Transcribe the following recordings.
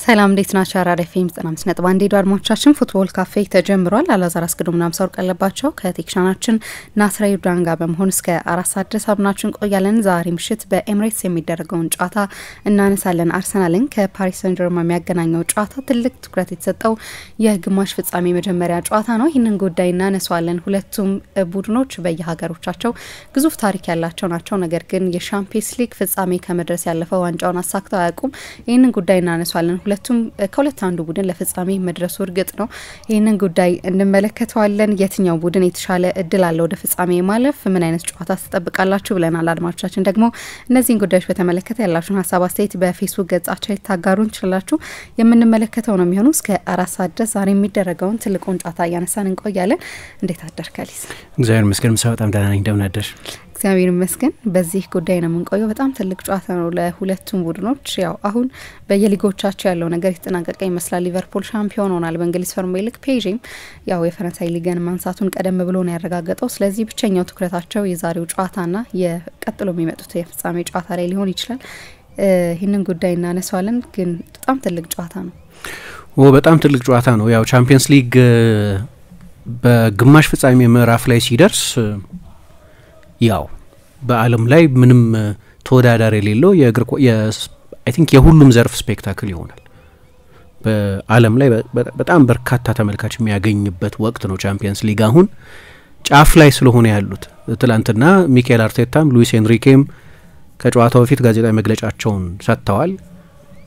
ሰላም እንዴት ናችሁ? አራዳ ኤፍኤም 95.1 አድማጮቻችን ፉትቦል ካፌ ተጀምሯል። አላዛር አስገዶምና አምሳወርቅ አለባቸው ከቴክኒሻናችን ናስራይ ዳን ጋር በመሆን እስከ 4 ሰዓት ድረስ አብናችን ቆያለን። ዛሬ ምሽት በኤምሬትስ የሚደረገውን ጨዋታ እናነሳለን። አርሰናልን ከፓሪስ ሰን ጀርመን የሚያገናኘው ጨዋታ ትልቅ ትኩረት የተሰጠው የግማሽ ፍጻሜ መጀመሪያ ጨዋታ ነው። ይህንን ጉዳይ እናነሳለን። ሁለቱም ቡድኖች በየሀገሮቻቸው ግዙፍ ታሪክ ያላቸው ናቸው። ነገር ግን የሻምፒየንስ ሊግ ፍጻሜ ከመድረስ ያለፈው ዋንጫውን አሳክተው አያውቁም። ይህንን ጉዳይ እናነሳለን። ሁለቱም ከሁለት አንዱ ቡድን ለፍጻሜ መድረሱ እርግጥ ነው። ይህንን ጉዳይ እንመለከተዋለን። የትኛው ቡድን የተሻለ እድል አለው ወደ ፍጻሜ ማለፍ፣ ምን አይነት ጨዋታ ተጠብቃላችሁ ብለናል። አድማጮቻችን ደግሞ እነዚህን ጉዳዮች በተመለከተ ያላችሁን ሀሳብ አስተያየት በፌስቡክ ገጻችን ታጋሩን ይችላላችሁ። የምንመለከተው ነው የሚሆነው እስከ 4 ሰዓት ድረስ ዛሬ የሚደረገውን ትልቁን ጨዋታ እያነሳን እንቆያለን። እንዴት አደርካሊስ? እግዚአብሔር ይመስገን። በጣም ደህና ነኝ። እንደምን አደርሽ? እግዚአብሔር ይመስገን። በዚህ ጉዳይ ነው የምንቆየው። በጣም ትልቅ ጨዋታ ነው ለሁለቱም ቡድኖች። ያው አሁን በየሊጎቻቸው ያለው ነገር የተጠናቀቀ ይመስላል። ሊቨርፑል ሻምፒዮን ሆኗል በእንግሊዝ ፕሪሚየር ሊግ። ፔዥም ያው የፈረንሳይ ሊግን ማንሳቱን ቀደም ብሎ ነው ያረጋገጠው። ስለዚህ ብቸኛው ትኩረታቸው የዛሬው ጨዋታና የቀጥሎ የሚመጡት የፍጻሜ ጨዋታ ላይ ሊሆን ይችላል። ይህንን ጉዳይ እናነሳዋለን። ግን በጣም ትልቅ ጨዋታ ነው። በጣም ትልቅ ጨዋታ ነው። ያው ቻምፒየንስ ሊግ በግማሽ ፍጻሜ ምዕራፍ ላይ ሲደርስ ያው በዓለም ላይ ምንም ተወዳዳሪ የሌለው አይ ቲንክ የሁሉም ዘርፍ ስፔክታክል ይሆናል። በዓለም ላይ በጣም በርካታ ተመልካች የሚያገኝበት ወቅት ነው ቻምፒየንስ ሊግ። አሁን ጫፍ ላይ ስለሆነ ያሉት ትላንትና ሚኬል አርቴታም ሉዊስ ኤንሪኬም ከጨዋታው በፊት ጋዜጣዊ መግለጫቸውን ሰጥተዋል።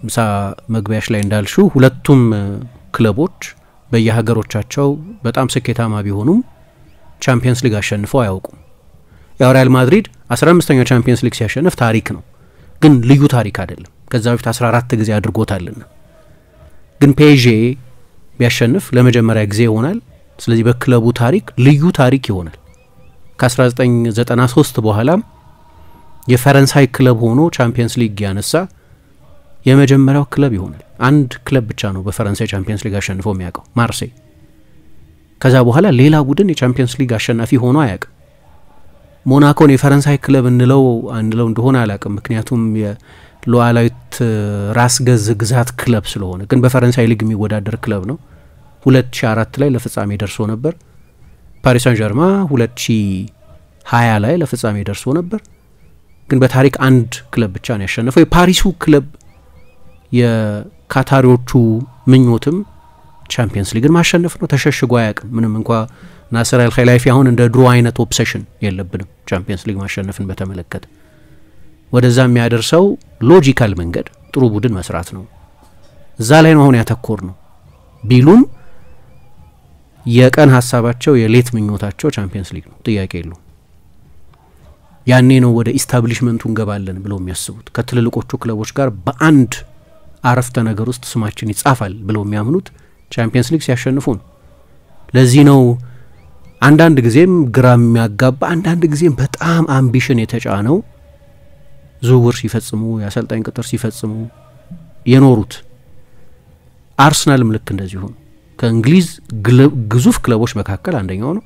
ምሳ መግቢያሽ ላይ እንዳልሹ ሁለቱም ክለቦች በየሀገሮቻቸው በጣም ስኬታማ ቢሆኑም ቻምፒየንስ ሊግ አሸንፈው አያውቁም። ያው ሪያል ማድሪድ 15ኛው ቻምፒየንስ ሊግ ሲያሸንፍ ታሪክ ነው፣ ግን ልዩ ታሪክ አይደለም። ከዛ በፊት 14 ጊዜ አድርጎታልና። ግን ፔዤ ቢያሸንፍ ለመጀመሪያ ጊዜ ይሆናል። ስለዚህ በክለቡ ታሪክ ልዩ ታሪክ ይሆናል። ከ1993 በኋላም የፈረንሳይ ክለብ ሆኖ ቻምፒየንስ ሊግ ያነሳ የመጀመሪያው ክለብ ይሆናል። አንድ ክለብ ብቻ ነው በፈረንሳይ ቻምፒየንስ ሊግ አሸንፎ የሚያውቀው፣ ማርሴይ። ከዛ በኋላ ሌላ ቡድን የቻምፒየንስ ሊግ አሸናፊ ሆኖ አያውቅም። ሞናኮን የፈረንሳይ ክለብ እንለው እንደሆነ አላውቅም፣ ምክንያቱም የሉዓላዊት ራስ ገዝ ግዛት ክለብ ስለሆነ። ግን በፈረንሳይ ሊግ የሚወዳደር ክለብ ነው። 2004 ላይ ለፍጻሜ ደርሶ ነበር። ፓሪስ ሳን ጀርማ 2020 ላይ ለፍጻሜ ደርሶ ነበር። ግን በታሪክ አንድ ክለብ ብቻ ነው ያሸነፈው። የፓሪሱ ክለብ የካታሪዎቹ ምኞትም ቻምፒየንስ ሊግን ማሸነፍ ነው። ተሸሽጎ አያውቅም። ምንም እንኳ ናስር አልኸላይፊ አሁን እንደ ድሮ አይነት ኦብሴሽን የለብንም ቻምፒየንስ ሊግ ማሸነፍን በተመለከተ። ወደዛ የሚያደርሰው ሎጂካል መንገድ ጥሩ ቡድን መስራት ነው። እዛ ላይ ነው አሁን ያተኮር ነው ቢሉም የቀን ሀሳባቸው የሌት ምኞታቸው ቻምፒየንስ ሊግ ነው። ጥያቄ የለው። ያኔ ነው ወደ ኢስታብሊሽመንቱ እንገባለን ብለው የሚያስቡት። ከትልልቆቹ ክለቦች ጋር በአንድ አረፍተ ነገር ውስጥ ስማችን ይጻፋል ብለው የሚያምኑት ቻምፒየንስ ሊግ ሲያሸንፉ ነው። ለዚህ ነው አንዳንድ ጊዜም ግራ የሚያጋባ፣ አንዳንድ ጊዜም በጣም አምቢሽን የተጫነው ዝውውር ሲፈጽሙ፣ የአሰልጣኝ ቅጥር ሲፈጽሙ የኖሩት። አርሰናልም ልክ እንደዚሁ ከእንግሊዝ ግዙፍ ክለቦች መካከል አንደኛው ነው።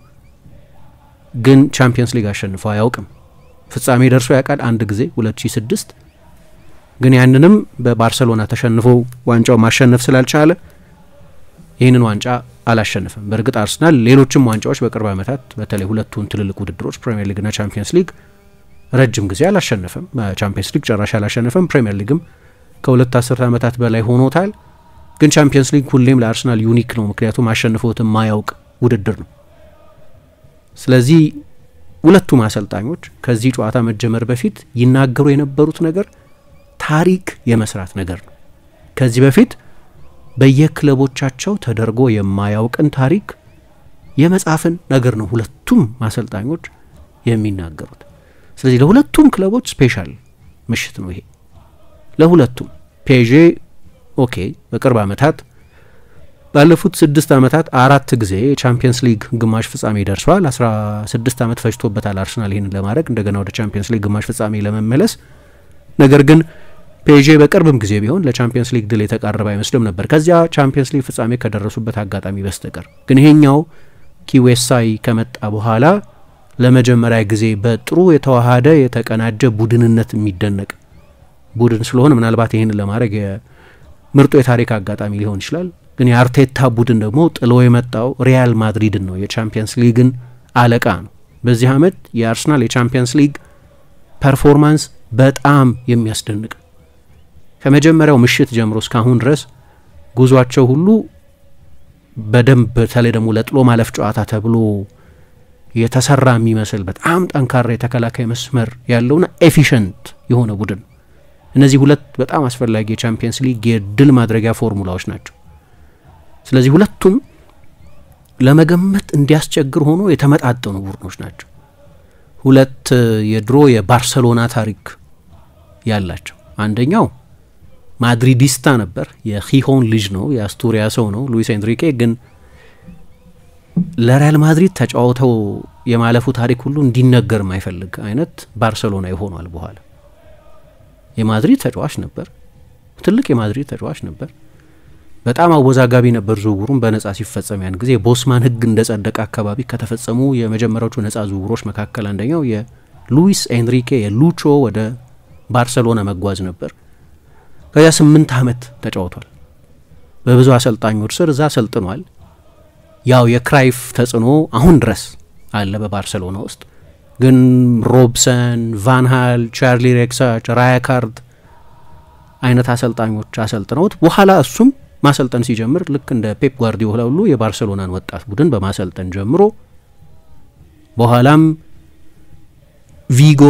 ግን ቻምፒየንስ ሊግ አሸንፈው አያውቅም። ፍጻሜ ደርሶ ያውቃል አንድ ጊዜ 2006። ግን ያንንም በባርሰሎና ተሸንፎ ዋንጫው ማሸነፍ ስላልቻለ ይህንን ዋንጫ አላሸነፈም። በእርግጥ አርሰናል ሌሎችም ዋንጫዎች በቅርብ ዓመታት በተለይ ሁለቱን ትልልቅ ውድድሮች ፕሪሚየር ሊግና ቻምፒየንስ ሊግ ረጅም ጊዜ አላሸነፈም። ቻምፒየንስ ሊግ ጨራሽ አላሸነፈም። ፕሪሚየር ሊግም ከሁለት አስርት ዓመታት በላይ ሆኖታል። ግን ቻምፒየንስ ሊግ ሁሌም ለአርሰናል ዩኒክ ነው፣ ምክንያቱም አሸንፎት የማያውቅ ውድድር ነው። ስለዚህ ሁለቱም አሰልጣኞች ከዚህ ጨዋታ መጀመር በፊት ይናገሩ የነበሩት ነገር ታሪክ የመስራት ነገር ነው። ከዚህ በፊት በየክለቦቻቸው ተደርጎ የማያውቅን ታሪክ የመጻፍን ነገር ነው ሁለቱም አሰልጣኞች የሚናገሩት። ስለዚህ ለሁለቱም ክለቦች ስፔሻል ምሽት ነው ይሄ። ለሁለቱም ፔዤ ኦኬ በቅርብ ዓመታት ባለፉት 6 ዓመታት 4 ጊዜ ቻምፒየንስ ሊግ ግማሽ ፍጻሜ ደርሷል። 16 ዓመት ፈጅቶበታል አርሰናል ይሄን ለማድረግ እንደገና ወደ ቻምፒየንስ ሊግ ግማሽ ፍጻሜ ለመመለስ። ነገር ግን ፔዤ በቅርብም ጊዜ ቢሆን ለቻምፒየንስ ሊግ ድል የተቃረበ አይመስልም ነበር ከዚያ ቻምፒየንስ ሊግ ፍጻሜ ከደረሱበት አጋጣሚ በስተቀር። ግን ይሄኛው ኪዌሳይ ከመጣ በኋላ ለመጀመሪያ ጊዜ በጥሩ የተዋሃደ የተቀናጀ ቡድንነት የሚደነቅ ቡድን ስለሆነ ምናልባት ይሄን ለማድረግ ምርጡ የታሪክ አጋጣሚ ሊሆን ይችላል። ግን የአርቴታ ቡድን ደግሞ ጥሎ የመጣው ሪያል ማድሪድን ነው፣ የቻምፒየንስ ሊግን አለቃ ነው። በዚህ አመት የአርሰናል የቻምፒየንስ ሊግ ፐርፎርማንስ በጣም የሚያስደንቅ ከመጀመሪያው ምሽት ጀምሮ እስካሁን ድረስ ጉዟቸው ሁሉ በደንብ በተለይ ደግሞ ለጥሎ ማለፍ ጨዋታ ተብሎ የተሰራ የሚመስል በጣም ጠንካራ የተከላካይ መስመር ያለውና ኤፊሽንት የሆነ ቡድን። እነዚህ ሁለት በጣም አስፈላጊ የቻምፒየንስ ሊግ የድል ማድረጊያ ፎርሙላዎች ናቸው። ስለዚህ ሁለቱም ለመገመት እንዲያስቸግር ሆኖ የተመጣጠኑ ቡድኖች ናቸው። ሁለት የድሮ የባርሰሎና ታሪክ ያላቸው፣ አንደኛው ማድሪዲስታ ነበር፣ የኺሆን ልጅ ነው፣ የአስቱሪያ ሰው ነው ሉዊስ ኤንሪኬ። ግን ለሪያል ማድሪድ ተጫውተው የማለፉ ታሪክ ሁሉ እንዲነገር የማይፈልግ አይነት ባርሰሎና ይሆናል። በኋላ የማድሪድ ተጫዋች ነበር፣ ትልቅ የማድሪድ ተጫዋች ነበር። በጣም አወዛጋቢ ነበር ዝውውሩን በነጻ ሲፈጸም። ያን ጊዜ ቦስማን ህግ እንደጸደቀ አካባቢ ከተፈጸሙ የመጀመሪያዎቹ ነጻ ዝውውሮች መካከል አንደኛው የሉዊስ ኤንሪኬ የሉቾ ወደ ባርሰሎና መጓዝ ነበር። ከዚያ 8 አመት ተጫውቷል። በብዙ አሰልጣኞች ስር እዛ ሰልጥኗል። ያው የክራይፍ ተጽዕኖ አሁን ድረስ አለ በባርሰሎና ውስጥ። ግን ሮብሰን፣ ቫንሃል፣ ቻርሊ ሬክሳች፣ ራያካርድ አይነት አሰልጣኞች አሰልጥነውት በኋላ እሱም ማሰልጠን ሲጀምር ልክ እንደ ፔፕ ጓርዲዮላ ሁሉ የባርሰሎናን ወጣት ቡድን በማሰልጠን ጀምሮ በኋላም ቪጎ፣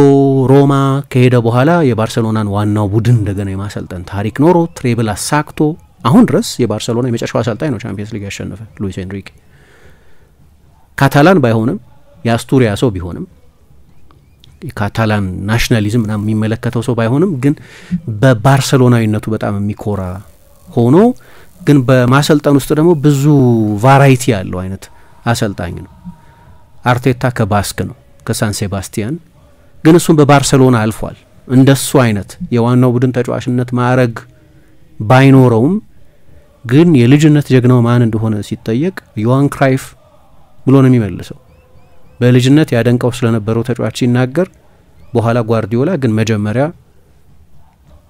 ሮማ ከሄደ በኋላ የባርሰሎናን ዋናው ቡድን እንደገና የማሰልጠን ታሪክ ኖሮ ትሬብል አሳክቶ አሁን ድረስ የባርሰሎና የመጨረሻው አሰልጣኝ ነው ቻምፒየንስ ሊግ ያሸነፈ ሉዊስ ኤንሪኬ። ካታላን ባይሆንም የአስቱሪያ ሰው ቢሆንም የካታላን ናሽናሊዝም ምናምን የሚመለከተው ሰው ባይሆንም ግን በባርሰሎናዊነቱ በጣም የሚኮራ ሆኖ ግን በማሰልጠን ውስጥ ደግሞ ብዙ ቫራይቲ ያለው አይነት አሰልጣኝ ነው። አርቴታ ከባስክ ነው ከሳን ሴባስቲያን፣ ግን እሱም በባርሰሎና አልፏል። እንደሱ አይነት የዋናው ቡድን ተጫዋችነት ማዕረግ ባይኖረውም ግን የልጅነት ጀግናው ማን እንደሆነ ሲጠየቅ ዮሃን ክራይፍ ብሎ ነው የሚመልሰው። በልጅነት ያደንቀው ስለነበረው ተጫዋች ሲናገር በኋላ ጓርዲዮላ ግን መጀመሪያ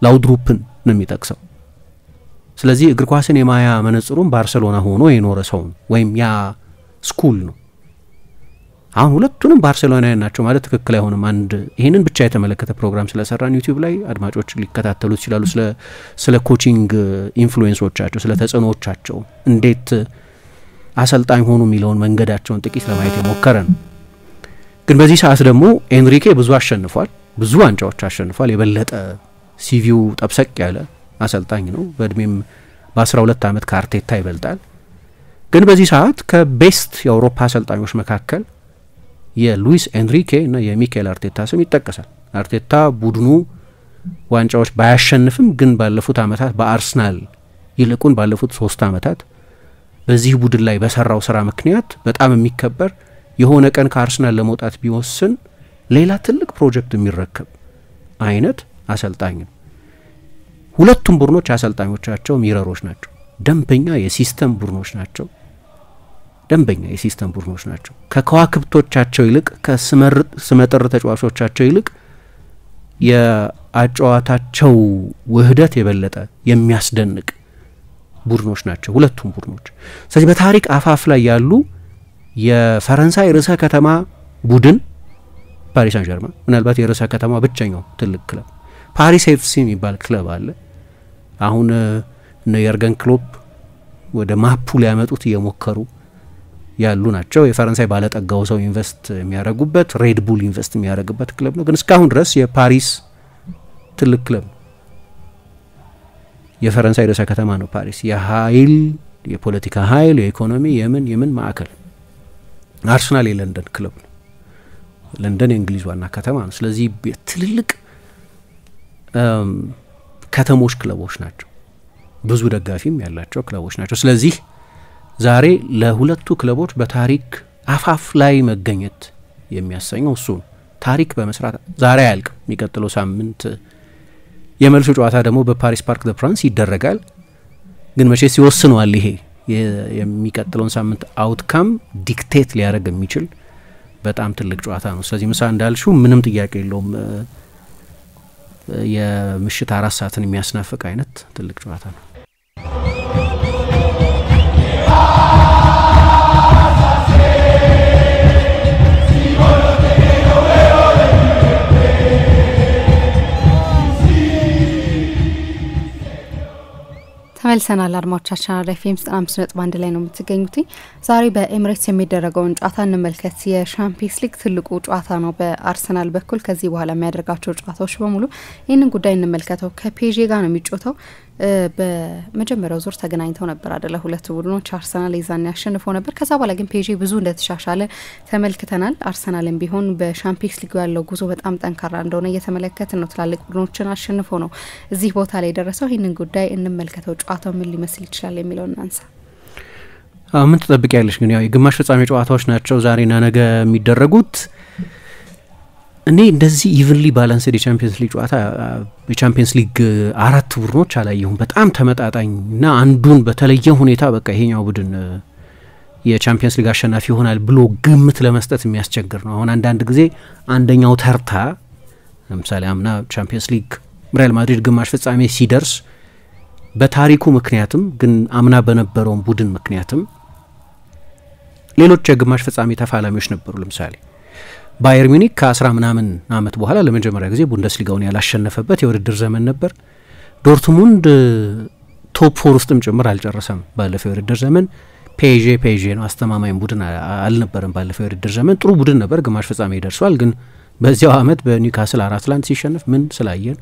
ላውድሩፕን ነው የሚጠቅሰው። ስለዚህ እግር ኳስን የማያ መነጽሩን ባርሰሎና ሆኖ የኖረ ሰው ወይም ያ ስኩል ነው። አሁን ሁለቱንም ባርሰሎናውያን ናቸው ማለት ትክክል አይሆንም። አንድ ይሄንን ብቻ የተመለከተ ፕሮግራም ስለሰራን ዩቲዩብ ላይ አድማጮች ሊከታተሉ ይችላሉ። ስለ ኮቺንግ ኢንፍሉዌንሶቻቸው፣ ስለ ተጽዕኖዎቻቸው፣ እንዴት አሰልጣኝ ሆኑ የሚለውን መንገዳቸውን ጥቂት ለማየት የሞከረ ነው። ግን በዚህ ሰዓት ደግሞ ኤንሪኬ ብዙ አሸንፏል፣ ብዙ ዋንጫዎች አሸንፏል። የበለጠ ሲቪው ጠብሰቅ ያለ አሰልጣኝ ነው። በእድሜም በ12 አመት ከአርቴታ ይበልጣል። ግን በዚህ ሰዓት ከቤስት የአውሮፓ አሰልጣኞች መካከል የሉዊስ ኤንሪኬ እና የሚካኤል አርቴታ ስም ይጠቀሳል። አርቴታ ቡድኑ ዋንጫዎች ባያሸንፍም ግን ባለፉት አመታት በአርሰናል ይልቁን ባለፉት 3 አመታት በዚህ ቡድን ላይ በሰራው ስራ ምክንያት በጣም የሚከበር የሆነ ቀን ከአርሰናል ለመውጣት ቢወስን ሌላ ትልቅ ፕሮጀክት የሚረከብ አይነት አሰልጣኝ ነው። ሁለቱም ቡድኖች አሰልጣኞቻቸው ሚረሮች ናቸው። ደንበኛ የሲስተም ቡድኖች ናቸው። ከከዋክብቶቻቸው ይልቅ ከስመጥር ተጫዋቾቻቸው ይልቅ የአጨዋታቸው ውህደት የበለጠ የሚያስደንቅ ቡድኖች ናቸው ሁለቱም ቡድኖች። ስለዚህ በታሪክ አፋፍ ላይ ያሉ የፈረንሳይ ርዕሰ ከተማ ቡድን ፓሪስ ሳን ዠርማን ምናልባት የርዕሰ ከተማ ብቸኛው ትልቅ ክለብ፣ ፓሪስ ኤፍሲ የሚባል ክለብ አለ። አሁን እነ የርገን ክሎፕ ወደ ማፑ ሊያመጡት እየሞከሩ ያሉ ናቸው። የፈረንሳይ ባለጠጋው ሰው ኢንቨስት የሚያደርጉበት ሬድ ቡል ኢንቨስት የሚያደርግበት ክለብ ነው። ግን እስካሁን ድረስ የፓሪስ ትልቅ ክለብ ነው። የፈረንሳይ ርዕሰ ከተማ ነው ፓሪስ። የኃይል የፖለቲካ ኃይል፣ የኢኮኖሚ የምን ማዕከል። አርሰናል የለንደን ክለብ ነው። ለንደን የእንግሊዝ ዋና ከተማ ነው። ስለዚህ ትልልቅ ከተሞች ክለቦች ናቸው። ብዙ ደጋፊም ያላቸው ክለቦች ናቸው። ስለዚህ ዛሬ ለሁለቱ ክለቦች በታሪክ አፋፍ ላይ መገኘት የሚያሰኘው እሱ ነው። ታሪክ በመስራት ዛሬ አያልቅም። የሚቀጥለው ሳምንት የመልሱ ጨዋታ ደግሞ በፓሪስ ፓርክ ደ ፍራንስ ይደረጋል። ግን መቼ ሲወስነዋል ይሄ የሚቀጥለውን ሳምንት አውትካም ዲክቴት ሊያደርግ የሚችል በጣም ትልቅ ጨዋታ ነው። ስለዚህ ምሳ እንዳልሽው ምንም ጥያቄ የለውም የምሽት 4 ሰዓትን የሚያስናፍቅ አይነት ትልቅ ጨዋታ ነው። ተመልሰናል አድማጮቻችን አራዳ ኤፍኤም 95.1 ላይ ነው የምትገኙት። ዛሬ በኤምሬትስ የሚደረገውን ጨዋታ እንመልከት። የሻምፒየንስ ሊግ ትልቁ ጨዋታ ነው በአርሰናል በኩል። ከዚህ በኋላ የሚያደርጋቸው ጨዋታዎች በሙሉ ይህንን ጉዳይ እንመልከተው። ከፔዤ ጋር ነው የሚጫወተው። በመጀመሪያው ዙር ተገናኝተው ነበር አይደለ? ሁለቱ ቡድኖች አርሰናል ይዛን ያሸንፈው ነበር። ከዛ በኋላ ግን ፔዤ ብዙ እንደተሻሻለ ተመልክተናል። አርሰናልም ቢሆን በሻምፒየንስ ሊግ ያለው ጉዞ በጣም ጠንካራ እንደሆነ እየተመለከትን ነው። ትላልቅ ቡድኖችን አሸንፎ ነው እዚህ ቦታ ላይ ደረሰው። ይህንን ጉዳይ እንመልከተው። ጨዋታው ምን ሊመስል ይችላል የሚለውን እናንሳ። ምን ትጠብቂያለሽ? ግን ያው የግማሽ ፍጻሜ ጨዋታዎች ናቸው ዛሬና ነገ የሚደረጉት። እኔ እንደዚህ ኢቭንሊ ባላንስድ የቻምፒየንስ ሊግ ጨዋታ የቻምፒየንስ ሊግ አራት ቡድኖች አላየሁም። በጣም ተመጣጣኝና አንዱን በተለየ ሁኔታ በቃ ይሄኛው ቡድን የቻምፒየንስ ሊግ አሸናፊ ይሆናል ብሎ ግምት ለመስጠት የሚያስቸግር ነው። አሁን አንዳንድ ጊዜ አንደኛው ተርታ ለምሳሌ አምና ቻምፒየንስ ሊግ ሪያል ማድሪድ ግማሽ ፍጻሜ ሲደርስ በታሪኩ ምክንያትም ግን አምና በነበረው ቡድን ምክንያትም ሌሎች የግማሽ ፍጻሜ ተፋላሚዎች ነበሩ። ለምሳሌ ባየር ሚኒክ ከ10 ምናምን አመት በኋላ ለመጀመሪያ ጊዜ ቡንደስሊጋውን ያላሸነፈበት የውድድር ዘመን ነበር። ዶርትሙንድ ቶፕ 4 ውስጥም ጭምር አልጨረሰም ባለፈው የውድድር ዘመን። ፔዤ ነው፣ አስተማማኝ ቡድን አልነበረም ባለፈው የውድድር ዘመን። ጥሩ ቡድን ነበር፣ ግማሽ ፍጻሜ ደርሷል። ግን በዚያው አመት በኒውካስል 4-1 ሲሸነፍ ምን ስላየን፣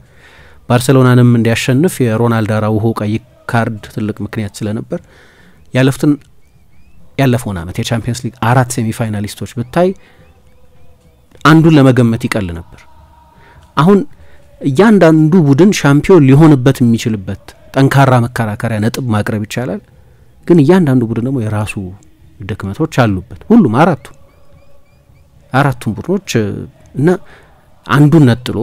ባርሴሎናንም እንዲያሸንፍ የሮናልዶ አራውሆ ቀይ ካርድ ትልቅ ምክንያት ስለነበር ያለፈውን አመት የቻምፒየንስ ሊግ 4 ሴሚፋይናሊስቶች ብታይ አንዱን ለመገመት ይቀል ነበር። አሁን እያንዳንዱ ቡድን ሻምፒዮን ሊሆንበት የሚችልበት ጠንካራ መከራከሪያ ነጥብ ማቅረብ ይቻላል። ግን እያንዳንዱ ቡድን ደግሞ የራሱ ድክመቶች አሉበት። ሁሉም አራቱም ቡድኖች እና አንዱን ነጥሎ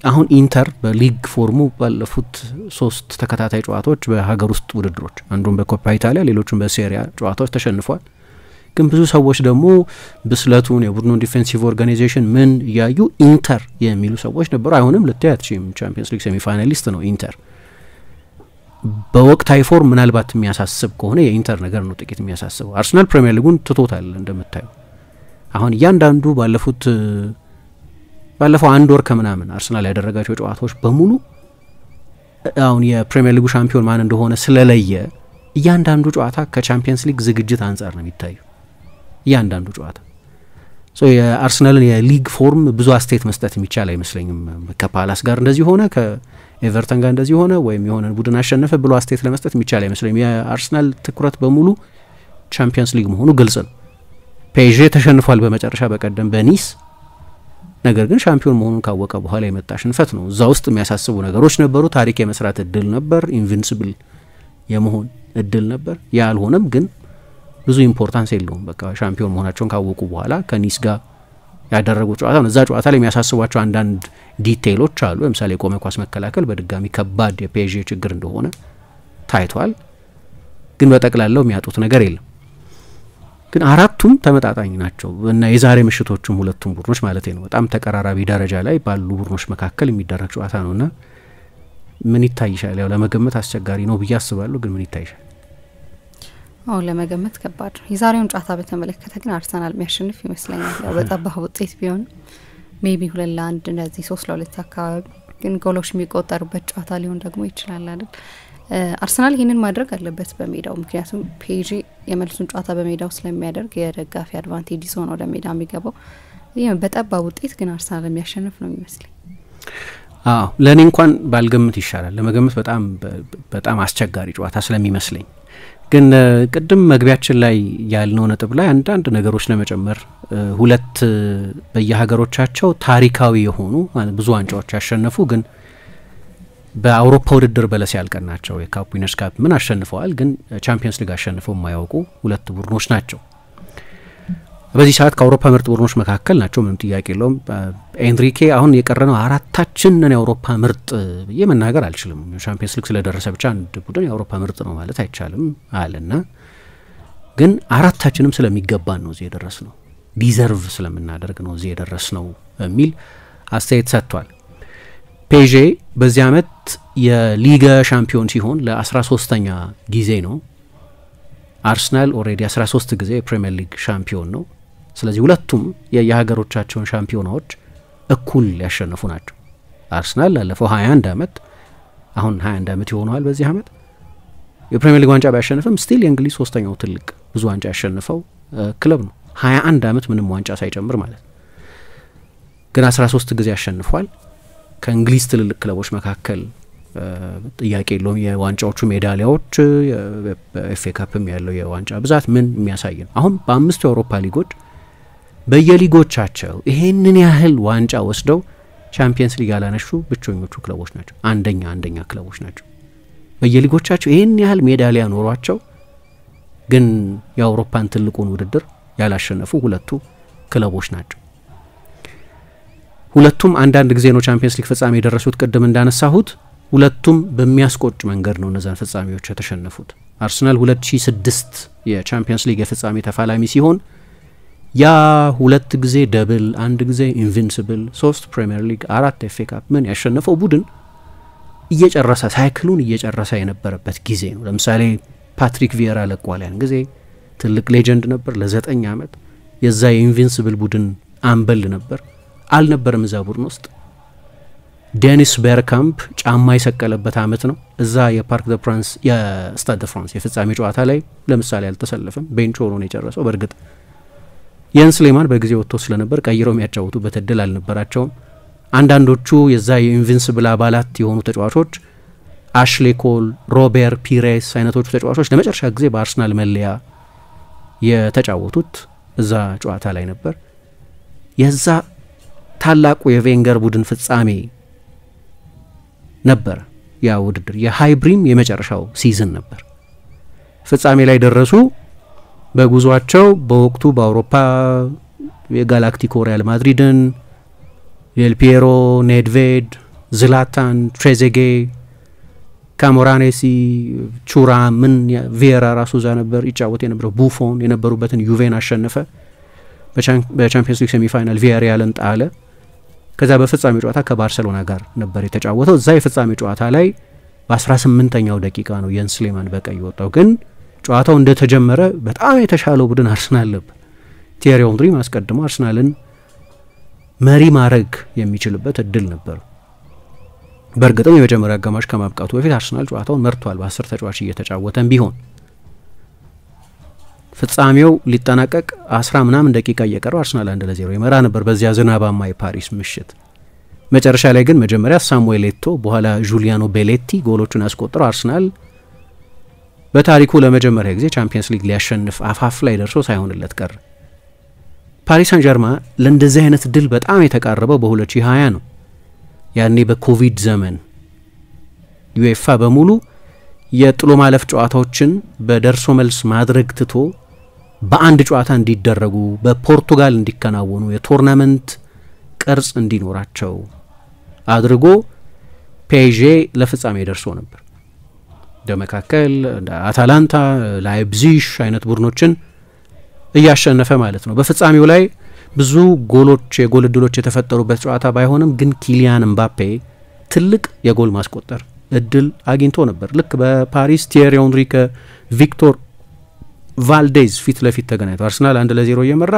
አሁን ኢንተር በሊግ ፎርሙ ባለፉት 3 ተከታታይ ጨዋታዎች በሀገር ውስጥ ውድድሮች አንዱን በኮፓ ኢታሊያ ሌሎቹን በሴሪያ ጨዋታዎች ተሸንፏል። ግን ብዙ ሰዎች ደግሞ ብስለቱን የቡድኑን ዲፌንሲቭ ኦርጋናይዜሽን ምን እያዩ ኢንተር የሚሉ ሰዎች ነበሩ። አይሆንም ልትያትሽም ቻምፒየንስ ሊግ ሴሚፋይናሊስት ነው ኢንተር። በወቅታዊ ፎርም ምናልባት የሚያሳስብ ከሆነ የኢንተር ነገር ነው ጥቂት የሚያሳስበው። አርሰናል ፕሪሚየር ሊጉን ትቶታል እንደምታዩ። አሁን እያንዳንዱ ባለፈው አንድ ወር ከምናምን አርሰናል ያደረጋቸው ጨዋታዎች በሙሉ አሁን የፕሪሚየር ሊጉ ሻምፒዮን ማን እንደሆነ ስለለየ እያንዳንዱ ጨዋታ ከቻምፒየንስ ሊግ ዝግጅት አንጻር ነው የሚታየው። እያንዳንዱ ጨዋታ የአርሰናልን የሊግ ፎርም ብዙ አስተያየት መስጠት የሚቻል አይመስለኝም። ከፓላስ ጋር እንደዚህ ሆነ፣ ከኤቨርተን ጋር እንደዚህ ሆነ፣ ወይም የሆነ ቡድን አሸነፈ ብሎ አስተያየት ለመስጠት የሚቻል አይመስለኝም። የአርሰናል ትኩረት በሙሉ ቻምፒየንስ ሊግ መሆኑ ግልጽ ነው። ፔዤ ተሸንፏል በመጨረሻ በቀደም በኒስ። ነገር ግን ሻምፒዮን መሆኑን ካወቀ በኋላ የመጣ ሽንፈት ነው። እዛ ውስጥ የሚያሳስቡ ነገሮች ነበሩ። ታሪክ የመስራት እድል ነበር፣ ኢንቪንሲብል የመሆን እድል ነበር። ያ አልሆነም። ግን ብዙ ኢምፖርታንስ የለውም። በቃ ሻምፒዮን መሆናቸውን ካወቁ በኋላ ከኒስ ጋር ያደረጉ ጨዋታ ነው። እዛ ጨዋታ ላይ የሚያሳስቧቸው አንዳንድ ዲቴይሎች አሉ። ለምሳሌ የቆመ ኳስ መከላከል በድጋሚ ከባድ የፔዤ ችግር እንደሆነ ታይቷል። ግን በጠቅላላው የሚያጡት ነገር የለም። ግን አራቱም ተመጣጣኝ ናቸው እና የዛሬ ምሽቶቹም ሁለቱም ቡድኖች ማለት ነው በጣም ተቀራራቢ ደረጃ ላይ ባሉ ቡድኖች መካከል የሚደረግ ጨዋታ ነውና ምን ይታይሻል? ያው ለመገመት አስቸጋሪ ነው ብዬ አስባለሁ። ግን ምን ይታይሻል? ለመገመት ከባድ ነው። የዛሬውን ጨዋታ በተመለከተ ግን አርሰናል የሚያሸንፍ ይመስለኛል። ያው በጠባብ ውጤት ቢሆን ሜቢ 2-1 እንደዚህ 3-2 አካባቢ ግን ጎሎች የሚቆጠሩበት ጨዋታ ሊሆን ደግሞ ይችላል አይደል? አርሰናል ይህንን ማድረግ አለበት በሜዳው። ምክንያቱም ፔዤ የመልሱን ጨዋታ በሜዳው ስለሚያደርግ የደጋፊ አድቫንቴጅ ይዞ ነው ወደ ሜዳ የሚገባው። ይህ በጠባብ ውጤት ግን አርሰናል የሚያሸንፍ ነው የሚመስለኝ። ለእኔ እንኳን ባልገምት ይሻላል። ለመገመት በጣም አስቸጋሪ ጨዋታ ስለሚመስለኝ ግን ቅድም መግቢያችን ላይ ያልነው ነጥብ ላይ አንዳንድ ነገሮች ለመጨመር ሁለት በየሀገሮቻቸው ታሪካዊ የሆኑ ብዙ ዋንጫዎች ያሸነፉ ግን በአውሮፓ ውድድር በለስ ያልቀናቸው የካፕ ዊነርስ ካፕ ምን አሸንፈዋል ግን ቻምፒየንስ ሊግ አሸንፈው የማያውቁ ሁለት ቡድኖች ናቸው። በዚህ ሰዓት ከአውሮፓ ምርጥ ቡድኖች መካከል ናቸው፣ ምንም ጥያቄ የለውም። ኤንሪኬ አሁን የቀረነው አራታችን ነን የአውሮፓ ምርጥ ብዬ መናገር አልችልም። ቻምፒየንስ ሊግ ስለደረሰ ብቻ አንድ ቡድን የአውሮፓ ምርጥ ነው ማለት አይቻልም አለና ግን አራታችንም ስለሚገባን ነው እዚህ የደረስነው፣ ዲዘርቭ ስለምናደርግ ነው እዚህ የደረስነው የሚል አስተያየት ሰጥቷል። ፔዤ በዚህ አመት የሊጋ ሻምፒዮን ሲሆን ለ13ኛ ጊዜ ነው። አርሰናል ኦሬዲ 13 ጊዜ የፕሪሚየር ሊግ ሻምፒዮን ነው። ስለዚህ ሁለቱም የሀገሮቻቸውን ሻምፒዮናዎች እኩል ያሸነፉ ናቸው። አርሰናል ላለፈው 21 አመት አሁን 21 ዓመት ይሆነዋል በዚህ ዓመት የፕሪሚየር ሊግ ዋንጫ ባያሸንፍም ስቲል የእንግሊዝ ሶስተኛው ትልቅ ብዙ ዋንጫ ያሸነፈው ክለብ ነው 21 ዓመት ምንም ዋንጫ ሳይጨምር ማለት ግን 13 ጊዜ ያሸንፏል ከእንግሊዝ ትልልቅ ክለቦች መካከል ጥያቄ የለውም የዋንጫዎቹ ሜዳሊያዎች በኤፍኤ ካፕም ያለው የዋንጫ ብዛት ምን የሚያሳይ ነው አሁን በአምስቱ የአውሮፓ ሊጎች በየሊጎቻቸው ይሄንን ያህል ዋንጫ ወስደው ቻምፒየንስ ሊግ ያላነሹ ብቸኞቹ ክለቦች ናቸው አንደኛ ክለቦች ናቸው በየሊጎቻቸው ይሄን ያህል ሜዳሊያ ኖሯቸው ግን የአውሮፓን ትልቁን ውድድር ያላሸነፉ ሁለቱ ክለቦች ናቸው ሁለቱም አንዳንድ ጊዜ ነው ቻምፒየንስ ሊግ ፍጻሜ የደረሱት ቅድም እንዳነሳሁት ሁለቱም በሚያስቆጭ መንገድ ነው እነዛን ፍጻሜዎች የተሸነፉት አርሰናል 2006 የቻምፒየንስ ሊግ የፍጻሜ ተፋላሚ ሲሆን ያ ሁለት ጊዜ ደብል አንድ ጊዜ ኢንቪንሲብል 3 ፕሪሚየር ሊግ 4 ኤፍኤ ካፕ ምን ያሸነፈው ቡድን እየጨረሰ ሳይክሉን እየጨረሰ የነበረበት ጊዜ ነው ለምሳሌ ፓትሪክ ቪየራ ለቋል ያን ጊዜ ትልቅ ሌጀንድ ነበር ለ9 ዓመት የዛ የኢንቪንሲብል ቡድን አምበል ነበር አልነበረም እዛ ቡድን ውስጥ ዴኒስ ቤርካምፕ ጫማ የሰቀለበት አመት ነው እዛ የፓርክ ደ ፍራንስ የስታድ ደ ፍራንስ የፍጻሜ ጨዋታ ላይ ለምሳሌ አልተሰለፈም ቤንች ሆኖ ነው የጨረሰው በእርግጥ የን ስሌማን በጊዜ ወጥቶ ስለነበር ቀይረው የሚያጫውቱበት እድል አልነበራቸውም አንዳንዶቹ የዛ የኢንቪንሲብል አባላት የሆኑ ተጫዋቾች አሽሌ ኮል ሮቤር ፒሬስ አይነቶቹ ተጫዋቾች ለመጨረሻ ጊዜ በአርሰናል መለያ የተጫወቱት እዛ ጨዋታ ላይ ነበር የዛ ታላቁ የቬንገር ቡድን ፍጻሜ ነበር ያ ውድድር የሃይብሪም የመጨረሻው ሲዝን ነበር ፍጻሜ ላይ ደረሱ በጉዟቸው በወቅቱ በአውሮፓ የጋላክቲኮ ሪያል ማድሪድን ዴል ፒየሮ ኔድቬድ ዝላታን ትሬዜጌ ካሞራኔሲ ቹራ ምን ቪየራ ራሱ ዛ ነበር ይጫወት የነበረው ቡፎን የነበሩበትን ዩቬን አሸነፈ በቻምፒየንስ ሊግ ሴሚፋይናል ቪያሪያልን ጣለ ከዛ በፍጻሜ ጨዋታ ከባርሴሎና ጋር ነበር የተጫወተው እዛ የፍጻሜ ጨዋታ ላይ በ18ኛው ደቂቃ ነው የን ስሌማን በቀይ ወጣው ግን ጨዋታው እንደተጀመረ በጣም የተሻለው ቡድን አርሰናል ነበር ቲየሪ ኦንሪ ማስቀድሞ አርሰናልን መሪ ማድረግ የሚችልበት እድል ነበር በእርግጥም የመጀመሪያ አጋማሽ ከማብቃቱ በፊት አርሰናል ጨዋታውን መርቷል በ10 ተጫዋች እየተጫወተም ቢሆን ፍጻሜው ሊጠናቀቅ 10 ምናምን ደቂቃ እየቀረው አርሰናል 1-0 ይመራ ነበር በዚያ ዝናባማ የፓሪስ ምሽት መጨረሻ ላይ ግን መጀመሪያ ሳሙኤል ኤቶ በኋላ ጁሊያኖ ቤሌቲ ጎሎቹን አስቆጥረው አርሰናል በታሪኩ ለመጀመሪያ ጊዜ ቻምፒየንስ ሊግ ሊያሸንፍ አፋፍ ላይ ደርሶ ሳይሆንለት ቀረ ፓሪስ ሳን ጀርማን ለእንደዚህ አይነት ድል በጣም የተቃረበው በ2020 ነው ያኔ በኮቪድ ዘመን ዩኤፋ በሙሉ የጥሎ ማለፍ ጨዋታዎችን በደርሶ መልስ ማድረግ ትቶ በአንድ ጨዋታ እንዲደረጉ በፖርቱጋል እንዲከናወኑ የቶርናመንት ቅርጽ እንዲኖራቸው አድርጎ ፔዤ ለፍጻሜ ደርሶ ነበር ደመካከል አታላንታ ላይፕዚግ አይነት ቡድኖችን እያሸነፈ ማለት ነው በፍጻሜው ላይ ብዙ ጎሎች የጎል እድሎች የተፈጠሩበት ጨዋታ ባይሆንም ግን ኪሊያን ኤምባፔ ትልቅ የጎል ማስቆጠር እድል አግኝቶ ነበር ልክ በፓሪስ ቲየሪ ኦንሪ ከቪክቶር ቫልዴዝ ፊት ለፊት ተገናኝቶ አርሰናል 1-0 እየመራ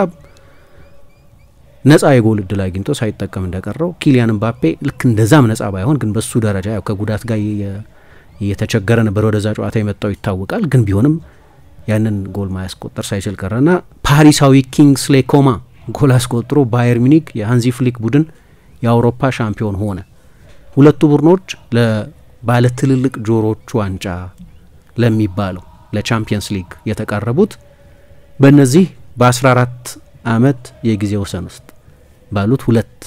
ነፃ የጎል እድል አግኝቶ ሳይጠቀም እንደቀረው ኪሊያን ኤምባፔ ልክ እንደዛም ነፃ ባይሆን ግን በሱ ደረጃ ያው ከጉዳት ጋር እየተቸገረ ነበር ወደዛ ጨዋታ የመጣው ይታወቃል ግን ቢሆንም ያንን ጎል ማያስቆጠር ሳይችል ቀረና ፓሪሳዊ ኪንግስሌ ኮማ ጎል አስቆጥሮ ባየር ሚኒክ የሃንዚ ፍሊክ ቡድን የአውሮፓ ሻምፒዮን ሆነ ሁለቱ ቡድኖች ለባለ ትልልቅ ጆሮቹ ዋንጫ ለሚባለው ለቻምፒየንስ ሊግ የተቃረቡት በእነዚህ በ14 አመት የጊዜ ወሰን ውስጥ ባሉት ሁለት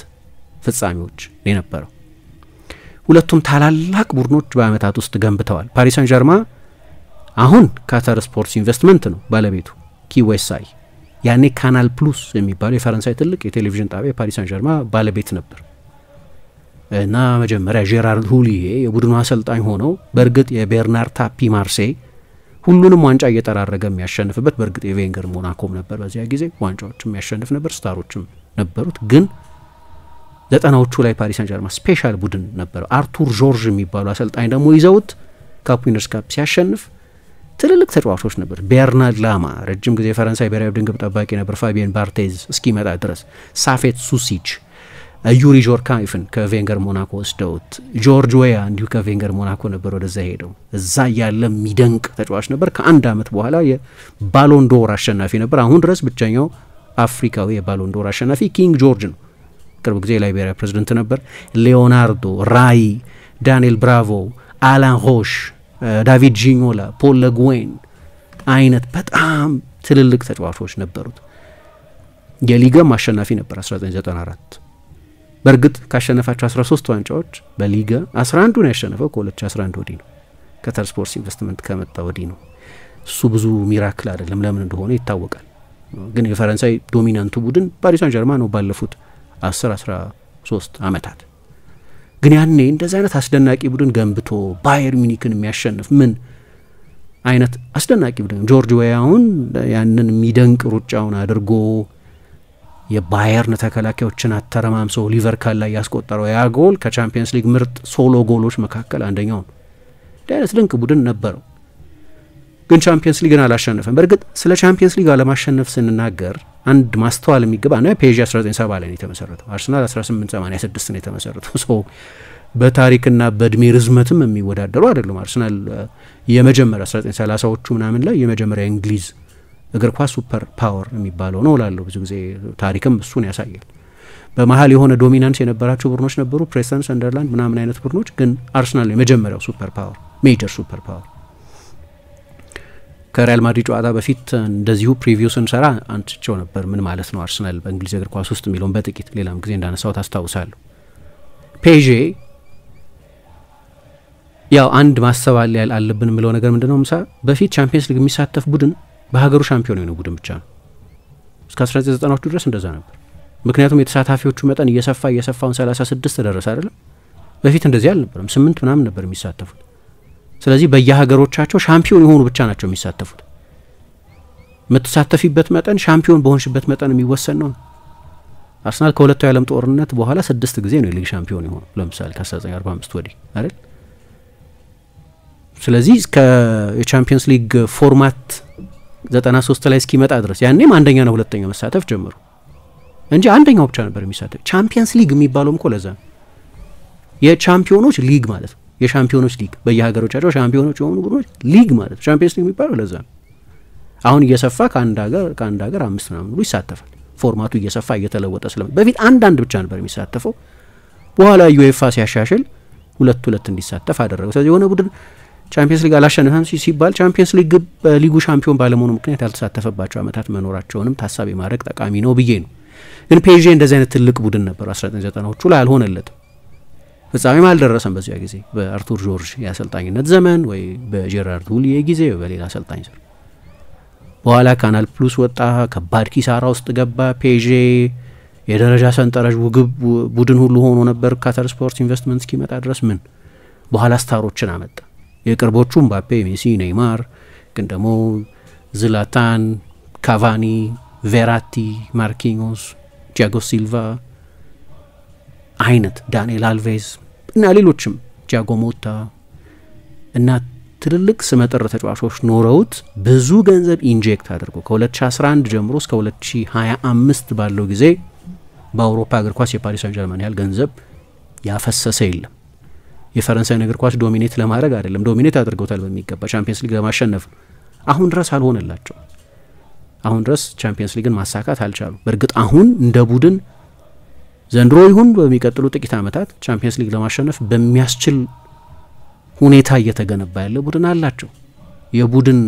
ፍጻሜዎች የነበረው ሁለቱም ታላላቅ ቡድኖች በአመታት ውስጥ ገንብተዋል ፓሪስ ሳን ጀርማን አሁን ካታር ስፖርትስ ኢንቨስትመንት ነው ባለቤቱ ኪዌሳይ ያኔ ካናል ፕሉስ የሚባለው የፈረንሳይ ትልቅ የቴሌቪዥን ጣቢያ ፓሪስ ሳን ጀርማን ባለቤት ነበር እና መጀመሪያ ጄራርድ ሁሊዬ የቡድኑ አሰልጣኝ ሆነው በእርግጥ የቤርናር ታፒ ማርሴይ ሁሉንም ዋንጫ እየተራረገ የሚያሸንፍበት በእርግጥ የቬንገር ሞናኮም ነበር በዚያ ጊዜ ዋንጫዎችም የሚያሸንፍ ነበር ስታሮችም ነበሩት ግን ዘጠናዎቹ ላይ ፓሪስ ሳን ጀርማን ስፔሻል ቡድን ነበር አርቱር ጆርጅ የሚባሉ አሰልጣኝ ደግሞ ይዘውት ካፕ ዊነርስ ካፕ ሲያሸንፍ ትልልቅ ተጫዋቾች ነበር ቤርናርድ ላማ ረጅም ጊዜ ፈረንሳይ ብሔራዊ ቡድን ግብ ጠባቂ ነበር ፋቢየን ባርቴዝ እስኪመጣ ድረስ ሳፌት ሱሲች ዩሪ ጆርካይፍን ከቬንገር ሞናኮ ወስደውት ጆርጅ ዌያ እንዲሁ ከቬንገር ሞናኮ ነበር ወደዛ ሄደው እዛ ያለ የሚደንቅ ተጫዋች ነበር። ከአንድ አመት በኋላ የባሎን ዶር አሸናፊ ነበር። አሁን ድረስ ብቸኛው አፍሪካዊ የባሎን ዶር አሸናፊ ኪንግ ጆርጅ ነው። ቅርብ ጊዜ ላይቤሪያ ፕሬዚደንት ነበር። ሌኦናርዶ ራይ፣ ዳንኤል ብራቮ፣ አላን ሮሽ፣ ዳቪድ ጂኞላ፣ ፖል ለጉዌን አይነት በጣም ትልልቅ ተጫዋቾች ነበሩት። የሊጋም አሸናፊ ነበር 1994። በእርግጥ ካሸነፋቸው 13 ዋንጫዎች በሊጋ 11ዱን ያሸነፈው ከ2011 ወዲህ ነው። ከተር ስፖርትስ ኢንቨስትመንት ከመጣ ወዲህ ነው። እሱ ብዙ ሚራክል አይደለም፣ ለምን እንደሆነ ይታወቃል። ግን የፈረንሳይ ዶሚናንቱ ቡድን ፓሪስ ሳን ጀርማን ነው ባለፉት 10-13 አመታት። ግን ያኔ እንደዚህ አይነት አስደናቂ ቡድን ገንብቶ ባየር ሚኒክን የሚያሸንፍ ምን አይነት አስደናቂ ቡድን ጆርጅ ዌያውን ያንን የሚደንቅ ሩጫውን አድርጎ የባየርን ተከላካዮችን አተረማምሶ ሊቨርካል ላይ ያስቆጠረው ያ ጎል ከቻምፒየንስ ሊግ ምርጥ ሶሎ ጎሎች መካከል አንደኛው ነው። ዳይነስ ድንቅ ቡድን ነበረው፣ ግን ቻምፒየንስ ሊግን አላሸነፈም። በእርግጥ ስለ ቻምፒየንስ ሊግ አለማሸነፍ ስንናገር አንድ ማስተዋል የሚገባ ነው። ፔዥ 1970 ላይ ነው የተመሰረተው። አርሰናል 1886 ነው የተመሰረተው። ሶ በታሪክና በእድሜ ርዝመትም የሚወዳደሩ አይደሉም። አርሰናል የመጀመሪያ 1930ዎቹ ምናምን ላይ የመጀመሪያ እንግሊዝ እግር ኳስ ሱፐር ፓወር የሚባለው ነው ላለው ብዙ ጊዜ ታሪክም እሱን ያሳያል። በመሀል የሆነ ዶሚናንስ የነበራቸው ቡድኖች ነበሩ፣ ፕሬስተን፣ ሰንደርላንድ ምናምን አይነት ቡድኖች። ግን አርሰናል የመጀመሪያው ሱፐር ፓወር ሜጀር ሱፐር ፓወር። ከሪያል ማድሪድ ጨዋታ በፊት እንደዚሁ ፕሪቪው ስንሰራ አንስቼው ነበር ምን ማለት ነው አርሰናል በእንግሊዝ እግር ኳስ ውስጥ የሚለውን በጥቂት ሌላም ጊዜ እንዳነሳው ታስታውሳለሁ። ፔዤ ያው አንድ ማሰብ አለብን የሚለው ነገር ምንድነው ምሳ በፊት ቻምፒየንስ ሊግ የሚሳተፍ ቡድን በሀገሩ ሻምፒዮን የሆነ ቡድን ብቻ ነው። እስከ 1990ዎቹ ድረስ እንደዛ ነበር። ምክንያቱም የተሳታፊዎቹ መጠን እየሰፋውን 36 ደረሰ አይደለም። በፊት እንደዚህ አልነበረም፣ 8 ምናምን ነበር የሚሳተፉት። ስለዚህ በየሀገሮቻቸው ሻምፒዮን የሆኑ ብቻ ናቸው የሚሳተፉት። የምትሳተፊበት መጠን ሻምፒዮን በሆንሽበት መጠን የሚወሰን ነው። አርሰናል ከሁለተኛው የዓለም ጦርነት በኋላ 6 ጊዜ ነው የሊግ ሻምፒዮን የሆነው ለምሳሌ ከ1945 ወዲህ አይደል። ስለዚህ የቻምፒየንስ ሊግ ፎርማት 93 ላይ እስኪመጣ ድረስ ያኔም አንደኛና ሁለተኛ መሳተፍ ጀመሩ እንጂ አንደኛው ብቻ ነበር የሚሳተፍ። ቻምፒየንስ ሊግ የሚባለውም እኮ ለዛ የቻምፒዮኖች ሊግ ማለት ነው። የሻምፒዮኖች ሊግ በየሀገሮቻቸው ሻምፒዮኖች የሆኑ ቡድኖች ሊግ ማለት ቻምፒየንስ ሊግ የሚባለው ለዛ ነው። አሁን እየሰፋ ከአንድ ሀገር 5 ምናምን ብሎ ይሳተፋል። ፎርማቱ እየሰፋ እየተለወጠ ስለምን በፊት አንድ ብቻ ነበር የሚሳተፈው። በኋላ ዩኤፋ ሲያሻሽል 2 እንዲሳተፍ አደረገው። ስለዚህ የሆነ ቡድን ቻምፒየንስ ሊግ አላሸነፈም ሲባል ቻምፒየንስ ሊግ በሊጉ ሻምፒዮን ባለመሆኑ ምክንያት ያልተሳተፈባቸው አመታት መኖራቸውንም ታሳቢ ማድረግ ጠቃሚ ነው ብዬ ነው። ግን ፔዤ እንደዚህ አይነት ትልቅ ቡድን ነበር 1990ዎቹ ላይ አልሆነለትም። ፍጻሜም አልደረሰም በዚያ ጊዜ በአርቱር ጆርጅ የአሰልጣኝነት ዘመን ወይ በጄራርድ ሁሊዬ ጊዜ ወይ በሌላ አሰልጣኝ ስር። በኋላ ካናል ፕሉስ ወጣ፣ ከባድ ኪሳራ ውስጥ ገባ። ፔዤ የደረጃ ሰንጠረዥ ውግብ ቡድን ሁሉ ሆኖ ነበር ካተር ስፖርትስ ኢንቨስትመንት እስኪመጣ ድረስ። ምን በኋላ ስታሮችን አመጣ። የቅርቦቹ ምባፔ፣ ሜሲ፣ ኔይማር፣ ግን ደግሞ ዝላታን፣ ካቫኒ፣ ቬራቲ፣ ማርኪኞስ፣ ቲያጎ ሲልቫ አይነት ዳንኤል አልቬዝ እና ሌሎችም ቲያጎ ሞታ እና ትልልቅ ስመጥር ተጫዋቾች ኖረውት ብዙ ገንዘብ ኢንጀክት አድርጎ ከ2011 ጀምሮ እስከ 2025 ባለው ጊዜ በአውሮፓ እግር ኳስ የፓሪስ ሳን ጀርማን ያህል ገንዘብ ያፈሰሰ የለም። የፈረንሳይ እግር ኳስ ዶሚኔት ለማድረግ አይደለም፣ ዶሚኔት አድርገውታል በሚገባ ቻምፒየንስ ሊግ ለማሸነፍ። አሁን ድረስ አልሆነላቸው። አሁን ድረስ ቻምፒየንስ ሊግን ማሳካት አልቻሉ። በእርግጥ አሁን እንደ ቡድን ዘንድሮ ይሁን በሚቀጥሉ ጥቂት አመታት ቻምፒየንስ ሊግ ለማሸነፍ በሚያስችል ሁኔታ እየተገነባ ያለ ቡድን አላቸው። የቡድን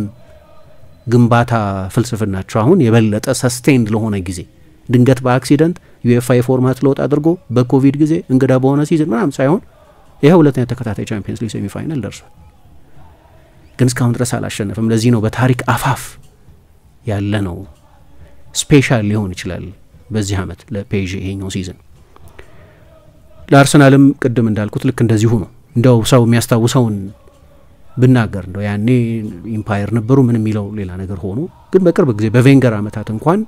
ግንባታ ፍልስፍናቸው አሁን የበለጠ ሰስቴንድ ለሆነ ጊዜ ድንገት በአክሲደንት ዩኤፋ የፎርማት ለውጥ አድርጎ በኮቪድ ጊዜ እንግዳ በሆነ ሲዝን ምናምን ሳይሆን ይሄ ሁለተኛ ተከታታይ ቻምፒየንስ ሊግ ሴሚ ፋይናል ደርሷል። ግን እስካሁን ድረስ አላሸነፈም። ለዚህ ነው በታሪክ አፋፍ ያለ ነው። ስፔሻል ሊሆን ይችላል በዚህ አመት ለፔዤ ይሄኛው ሲዝን። ለአርሰናልም ቅድም እንዳልኩት ልክ እንደዚሁ ነው። እንደው ሰው የሚያስታውሰውን ብናገር እንደው ያኔ ኢምፓየር ነበሩ ምን የሚለው ሌላ ነገር ሆኖ፣ ግን በቅርብ ጊዜ በቬንገር አመታት እንኳን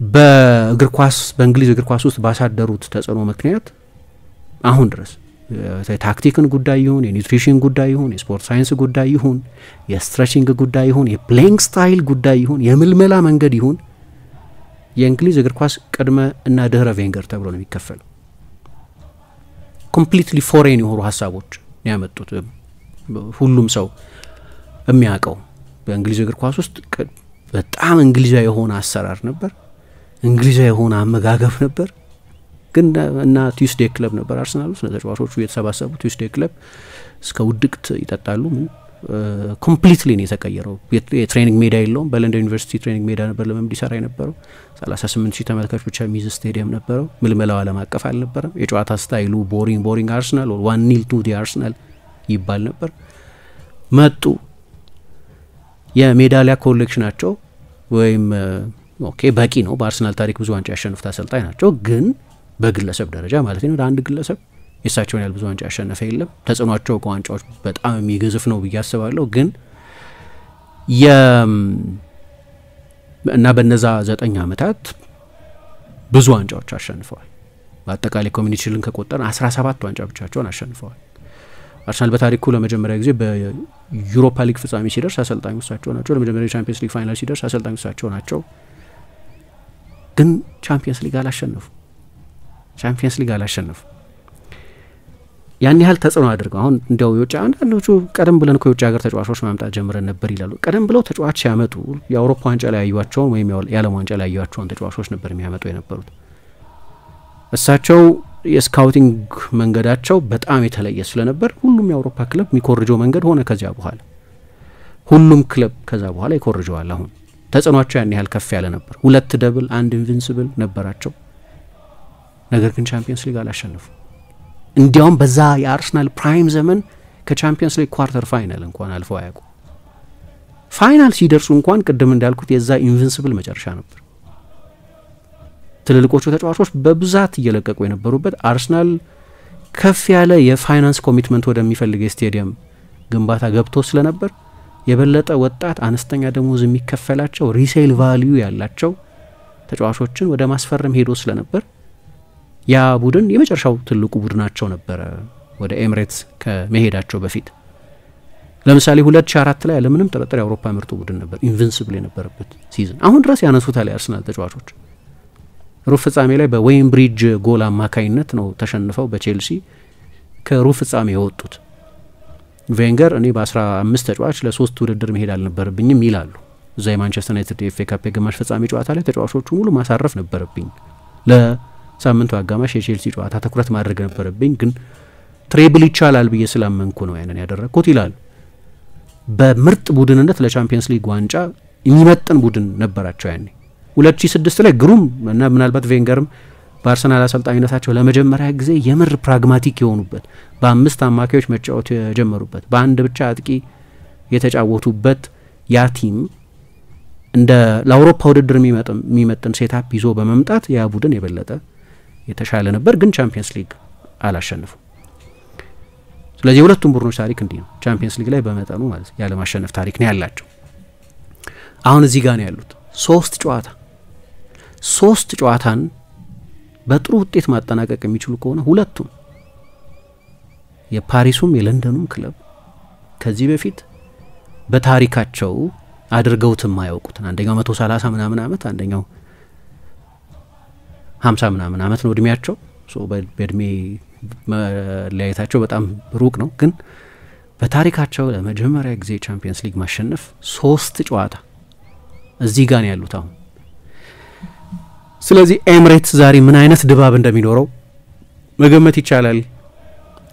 በእግር ኳስ በእንግሊዝ እግር ኳስ ውስጥ ባሳደሩት ተጽዕኖ ምክንያት አሁን ድረስ የታክቲክን ጉዳይ ይሁን የኒውትሪሽን ጉዳይ ይሁን የስፖርት ሳይንስ ጉዳይ ይሁን የስትሬቺንግ ጉዳይ ይሁን የፕሌይንግ ስታይል ጉዳይ ይሁን የምልመላ መንገድ ይሁን የእንግሊዝ እግር ኳስ ቅድመ እና ድህረ ቬንገር ተብሎ ነው የሚከፈለው። ኮምፕሊትሊ ፎሬን የሆኑ ሀሳቦች ያመጡት ሁሉም ሰው የሚያውቀው በእንግሊዝ እግር ኳስ ውስጥ በጣም እንግሊዛዊ የሆነ አሰራር ነበር፣ እንግሊዛዊ የሆነ አመጋገብ ነበር። ግን እና ቱስዴይ ክለብ ነበር አርሰናል ውስጥ ተጫዋቾቹ የተሰባሰቡ ቱስዴይ ክለብ እስከ ውድቅት ይጠጣሉ። ኮምፕሊትሊ ነው የተቀየረው። የትሬኒንግ ሜዳ የለውም። በለንደን ዩኒቨርሲቲ ትሬኒንግ ሜዳ ነበር ለምን ዲሰራ የነበረው። 38,000 ተመልካች ብቻ የሚይዝ ስቴዲየም ነበረው። ምልመላው ዓለም አቀፍ አልነበረም። የጨዋታ ስታይሉ ቦሪንግ አርሰናል or 1-0 to the አርሰናል ይባል ነበር። መጡ የሜዳሊያ ኮሌክሽናቸው ወይም ኦኬ በቂ ነው። በአርሰናል ታሪክ ብዙ ዋንጫ ያሸነፉት አሰልጣኝ ናቸው። ግን በግለሰብ ደረጃ ማለት ነው አንድ ግለሰብ የሳቸውን ያህል ብዙ ዋንጫ ያሸነፈ የለም። ተጽዕኗቸው ከዋንጫዎች በጣም የሚገዝፍ ነው ብዬ አስባለሁ። ግን እና በነዛ 9 ዓመታት ብዙ ዋንጫዎች አሸንፈዋል። በአጠቃላይ ኮሚኒቲ ሺልድን ከቆጠርን 17 ዋንጫ ብቻቸውን አሸንፈዋል። አርሰናል በታሪኩ ለመጀመሪያ ጊዜ በዩሮፓ ሊግ ፍጻሜ ሲደርስ አሰልጣኙ እሳቸው ናቸው። ለመጀመሪያ ቻምፒየንስ ሊግ ፋይናል ሲደርስ አሰልጣኙ እሳቸው ናቸው። ግን ቻምፒየንስ ሊግ አላሸነፉ። ያን ያህል ተጽዕኖ አድርገው አሁን እንዲያው የውጭ አንዳንዶቹ ቀደም ብለን ከውጭ ሀገር ተጫዋቾች ማምጣት ጀምረን ነበር ይላሉ። ቀደም ብለው ተጫዋች ሲያመጡ የአውሮፓ ዋንጫ ላይ ያዩዋቸውን ወይም የዓለም ዋንጫ ላይ ያዩዋቸውን ተጫዋቾች ነበር የሚያመጡ የነበሩት። እሳቸው የስካውቲንግ መንገዳቸው በጣም የተለየ ስለነበር ሁሉም የአውሮፓ ክለብ የሚኮርጀው መንገድ ሆነ። ከዚያ በኋላ ሁሉም ክለብ ከዛ በኋላ ይኮርጀዋል። አሁን ተጽዕኗቸው ያን ያህል ከፍ ያለ ነበር። 2 ደብል 1 ኢንቪንሲብል ነበራቸው። ነገር ግን ቻምፒየንስ ሊግ አላሸነፉ። እንዲያውም በዛ የአርሰናል ፕራይም ዘመን ከቻምፒየንስ ሊግ ኳርተር ፋይናል እንኳን አልፈው አያውቁ። ፋይናል ሲደርሱ እንኳን ቅድም እንዳልኩት የዛ ኢንቪንሲብል መጨረሻ ነበር። ትልልቆቹ ተጫዋቾች በብዛት እየለቀቁ የነበሩበት አርሰናል ከፍ ያለ የፋይናንስ ኮሚትመንት ወደሚፈልግ የስቴዲየም ግንባታ ገብቶ ስለነበር የበለጠ ወጣት አነስተኛ ደሞዝ የሚከፈላቸው ሪሴል ቫልዩ ያላቸው ተጫዋቾችን ወደ ማስፈረም ሄዶ ስለነበር ያ ቡድን የመጨረሻው ትልቁ ቡድናቸው ነበረ ወደ ኤምሬትስ ከመሄዳቸው በፊት። ለምሳሌ 2004 ላይ ለምንም ጥርጥር የአውሮፓ ምርጡ ቡድን ነበር፣ ኢንቪንሲብል የነበረበት ሲዝን። አሁን ድረስ ያነሱታል የአርሰናል ተጫዋቾች። ሩብ ፍጻሜ ላይ በዌይን ብሪጅ ጎል አማካይነት ነው ተሸንፈው በቼልሲ ከሩብ ፍጻሜ የወጡት። ቬንገር እኔ በ15 ተጫዋች ለ3 ውድድር መሄድ አልነበረብኝም ይላሉ። እዛ የማንቸስተር ዩናይትድ ኤፍ ኤ ካፕ የግማሽ ፍጻሜ ጨዋታ ላይ ተጫዋቾቹ ሙሉ ማሳረፍ ነበረብኝ፣ ለሳምንቱ አጋማሽ የቼልሲ ጨዋታ ትኩረት ማድረግ ነበረብኝ፣ ግን ትሬብል ይቻላል ብዬ ስላመንኩ ነው ያንን ያደረግኩት ይላሉ። በምርጥ ቡድንነት ለቻምፒየንስ ሊግ ዋንጫ የሚመጥን ቡድን ነበራቸው ያኔ 2006 ላይ ግሩም እና ምናልባት ቬንገርም በአርሰናል አሰልጣኝነታቸው ለመጀመሪያ ጊዜ የምር ፕራግማቲክ የሆኑበት በ5 አማካዮች መጫወት የጀመሩበት በአንድ ብቻ አጥቂ የተጫወቱበት ያ ቲም እንደ ለአውሮፓ ውድድር የሚመጥን ሴታፕ ይዞ በመምጣት ያ ቡድን የበለጠ የተሻለ ነበር፣ ግን ቻምፒየንስ ሊግ አላሸነፉም። ስለዚህ የሁለቱም ቡድኖች ታሪክ እንዲህ ነው። ቻምፒየንስ ሊግ ላይ በመጠኑ ማለት ያለ ማሸነፍ ታሪክ ነው ያላቸው። አሁን እዚህ ጋር ነው ያሉት። 3 ጨዋታን በጥሩ ውጤት ማጠናቀቅ የሚችሉ ከሆነ ሁለቱም የፓሪሱም የለንደኑም ክለብ ከዚህ በፊት በታሪካቸው አድርገውት የማያውቁትን አንደኛው 130 ምናምን ዓመት አንደኛው 50 ምናምን ዓመት ነው እድሜያቸው። በእድሜ መለያየታቸው በጣም ሩቅ ነው፣ ግን በታሪካቸው ለመጀመሪያ ጊዜ ቻምፒየንስ ሊግ ማሸነፍ 3 ጨዋታ እዚህ ጋር ነው ያሉት አሁን። ስለዚህ ኤምሬትስ ዛሬ ምን አይነት ድባብ እንደሚኖረው መገመት ይቻላል።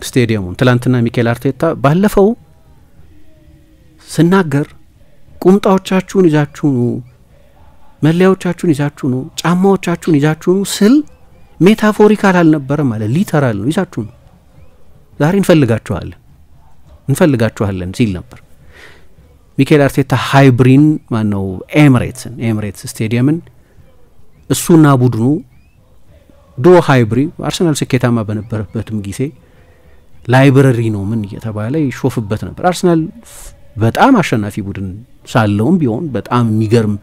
ስቴዲየሙን ትላንትና ሚኬል አርቴታ ባለፈው ስናገር ቁምጣዎቻችሁን ይዛችሁ ኑ፣ መለያዎቻችሁን ይዛችሁ ኑ፣ ጫማዎቻችሁን ይዛችሁ ኑ ስል ሜታፎሪካል አልነበረም ማለት ሊተራል ነው። ይዛችሁ ኑ፣ ዛሬ እንፈልጋችኋለን ሲል ነበር ሚኬል አርቴታ። ሃይብሪን ማነው ኤምሬትስ ስቴዲየምን እሱና ቡድኑ ድሮ ሃይብሪ አርሰናል ስኬታማ በነበረበትም ጊዜ ላይብረሪ ነው ምን እየተባለ ይሾፍበት ነበር። አርሰናል በጣም አሸናፊ ቡድን ሳለውም ቢሆን በጣም የሚገርም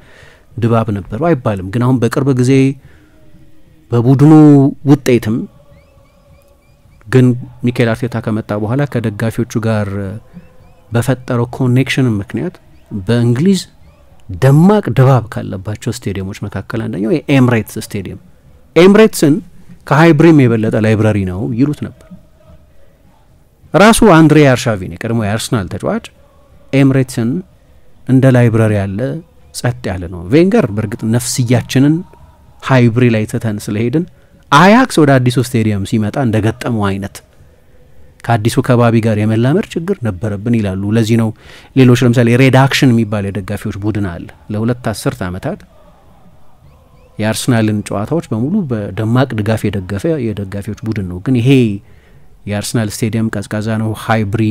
ድባብ ነበረው አይባልም። ግን አሁን በቅርብ ጊዜ በቡድኑ ውጤትም ግን ሚኬል አርቴታ ከመጣ በኋላ ከደጋፊዎቹ ጋር በፈጠረው ኮኔክሽን ምክንያት በእንግሊዝ ደማቅ ድባብ ካለባቸው ስቴዲየሞች መካከል አንደኛው የኤምሬትስ ስቴዲየም። ኤምሬትስን ከሃይብሪም የበለጠ ላይብረሪ ነው ይሉት ነበር። ራሱ አንድሬ አርሻቪን የቀድሞ የአርሰናል ተጫዋች ኤምሬትስን እንደ ላይብረሪ ያለ ጸጥ ያለ ነው። ቬንገር በእርግጥ ነፍስያችንን ሃይብሪ ላይ ተተን ስለሄድን አያክስ ወደ አዲሱ ስቴዲየም ሲመጣ እንደገጠመው አይነት ከአዲሱ ከባቢ ጋር የመላመድ ችግር ነበረብን ይላሉ። ለዚህ ነው ሌሎች ለምሳሌ ሬዳክሽን የሚባል የደጋፊዎች ቡድን አለ። ለሁለት አስርት ዓመታት የአርሰናልን ጨዋታዎች በሙሉ በደማቅ ድጋፍ የደገፈ የደጋፊዎች ቡድን ነው። ግን ይሄ የአርሰናል ስቴዲየም ቀዝቃዛ ነው፣ ሃይብሪ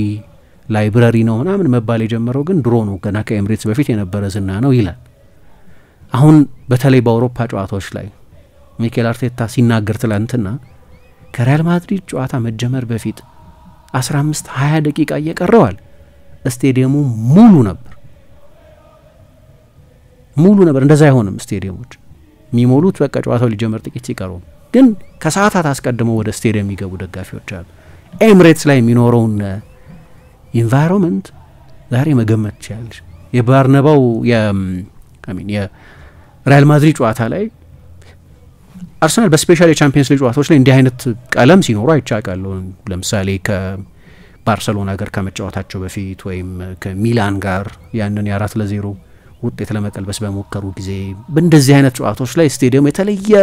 ላይብረሪ ነው ምናምን መባል የጀመረው ግን ድሮ ነው፣ ገና ከኤምሬትስ በፊት የነበረ ዝና ነው ይላል። አሁን በተለይ በአውሮፓ ጨዋታዎች ላይ ሚኬል አርቴታ ሲናገር ትላንትና ከሪያል ማድሪድ ጨዋታ መጀመር በፊት 15-20 ደቂቃ እየቀረዋል ስቴዲየሙ ሙሉ ነበር። እንደዛ አይሆንም ስቴዲየሞች የሚሞሉት በቃ ጨዋታው ሊጀመር ጥቂት ሲቀሩ፣ ግን ከሰዓታት አስቀድመው ወደ ስቴዲየም የሚገቡ ደጋፊዎች አሉ። ኤምሬትስ ላይ የሚኖረውን ኢንቫይሮንመንት ዛሬ መገመት ይችላል። የባርነባው የሪያል ማድሪድ ጨዋታ ላይ አርሰናል በስፔሻል የቻምፒየንስ ሊግ ጨዋታዎች ላይ እንዲህ አይነት ቀለም ሲኖሩ አይቻቃለሁ። ለምሳሌ ከባርሰሎና ጋር ከመጫወታቸው በፊት ወይም ከሚላን ጋር ያንን የ4-0 ውጤት ለመቀልበስ በሞከሩ ጊዜ በእንደዚህ አይነት ጨዋታዎች ላይ ስቴዲየም የተለየ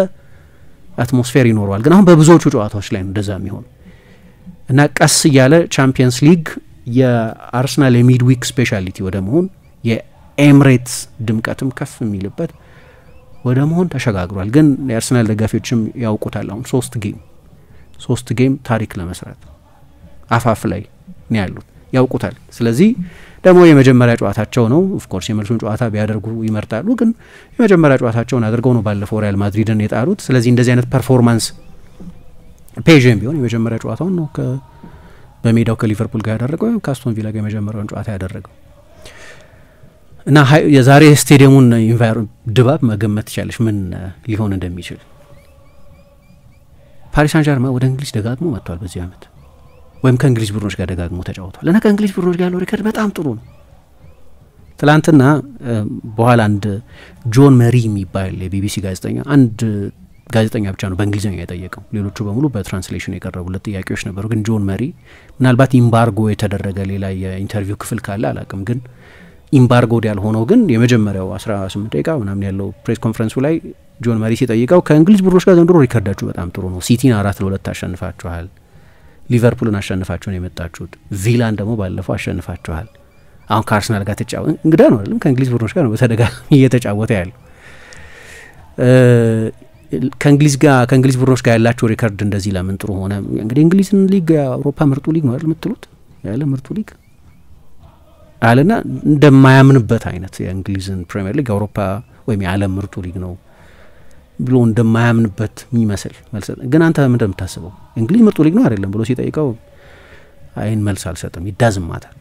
አትሞስፌር ይኖረዋል። ግን አሁን በብዙዎቹ ጨዋታዎች ላይ እንደዛ የሚሆን እና ቀስ እያለ ቻምፒየንስ ሊግ የአርሰናል የሚድዊክ ስፔሻሊቲ ወደ መሆን የኤምሬትስ ድምቀትም ከፍ የሚልበት ወደ መሆን ተሸጋግሯል። ግን የአርሰናል ደጋፊዎችም ያውቁታል። አሁን ሶስት ጌም ታሪክ ለመስራት አፋፍ ላይ ነው ያሉት፣ ያውቁታል። ስለዚህ ደግሞ የመጀመሪያ ጨዋታቸው ነው። ኦፍኮርስ የመልሱን ጨዋታ ቢያደርጉ ይመርጣሉ፣ ግን የመጀመሪያ ጨዋታቸውን አድርገው ነው ባለፈው ሪያል ማድሪድን የጣሉት። ስለዚህ እንደዚህ አይነት ፐርፎርማንስ ፔዥም ቢሆን የመጀመሪያ ጨዋታውን ነው በሜዳው ከሊቨርፑል ጋር ያደረገው ወይም ከአስቶን ቪላ ጋር የመጀመሪያውን ጨዋታ ያደረገው እና የዛሬ ስቴዲየሙን ድባብ መገመት ትችላለች ምን ሊሆን እንደሚችል። ፓሪስ ሳን ዠርማን ወደ እንግሊዝ ደጋግሞ መጥቷል በዚህ ዓመት፣ ወይም ከእንግሊዝ ቡድኖች ጋር ደጋግሞ ተጫውቷል እና ከእንግሊዝ ቡድኖች ጋር ያለው ሪከርድ በጣም ጥሩ ነው። ትላንትና በኋላ አንድ ጆን መሪ የሚባል የቢቢሲ ጋዜጠኛ፣ አንድ ጋዜጠኛ ብቻ ነው በእንግሊዝኛ የጠየቀው፣ ሌሎቹ በሙሉ በትራንስሌሽን የቀረቡለት ጥያቄዎች ነበሩ። ግን ጆን መሪ ምናልባት ኢምባርጎ የተደረገ ሌላ የኢንተርቪው ክፍል ካለ አላቅም፣ ግን ኢምባርጎ ያልሆነው ግን የመጀመሪያው 18 ደቂቃ ምናምን ያለው ፕሬስ ኮንፈረንሱ ላይ ጆን መሪ ሲጠይቀው ከእንግሊዝ ቡድኖች ጋር ዘንድሮ ሪከርዳችሁ በጣም ጥሩ ነው፣ ሲቲን 4-2 አሸንፋችኋል፣ ሊቨርፑልን አሸንፋችሁ ነው የመጣችሁት፣ ቪላን ደግሞ ባለፈው አሸንፋችኋል፣ አሁን ከአርሰናል ጋር ተጫወተ። እንግዳ ነው አይደለም፣ ከእንግሊዝ ቡድኖች ጋር ነው በተደጋጋሚ እየተጫወተ ያለው። ከእንግሊዝ ቡድኖች ጋር ያላቸው ሪከርድ እንደዚህ ለምን ጥሩ ሆነ? እንግዲህ እንግሊዝን ሊግ የአውሮፓ ምርጡ ሊግ ነው አይደል የምትሉት፣ ያለ ምርጡ ሊግ አለና እንደማያምንበት አይነት የእንግሊዝን ፕሪሚየር ሊግ የአውሮፓ ወይም የዓለም ምርጡ ሊግ ነው ብሎ እንደማያምንበት የሚመስል መልስ። ግን አንተ ምን እንደምታስበው እንግሊዝ ምርጡ ሊግ ነው አይደለም ብሎ ሲጠይቀው አይን መልስ አልሰጥም፣ ይዳዝማታል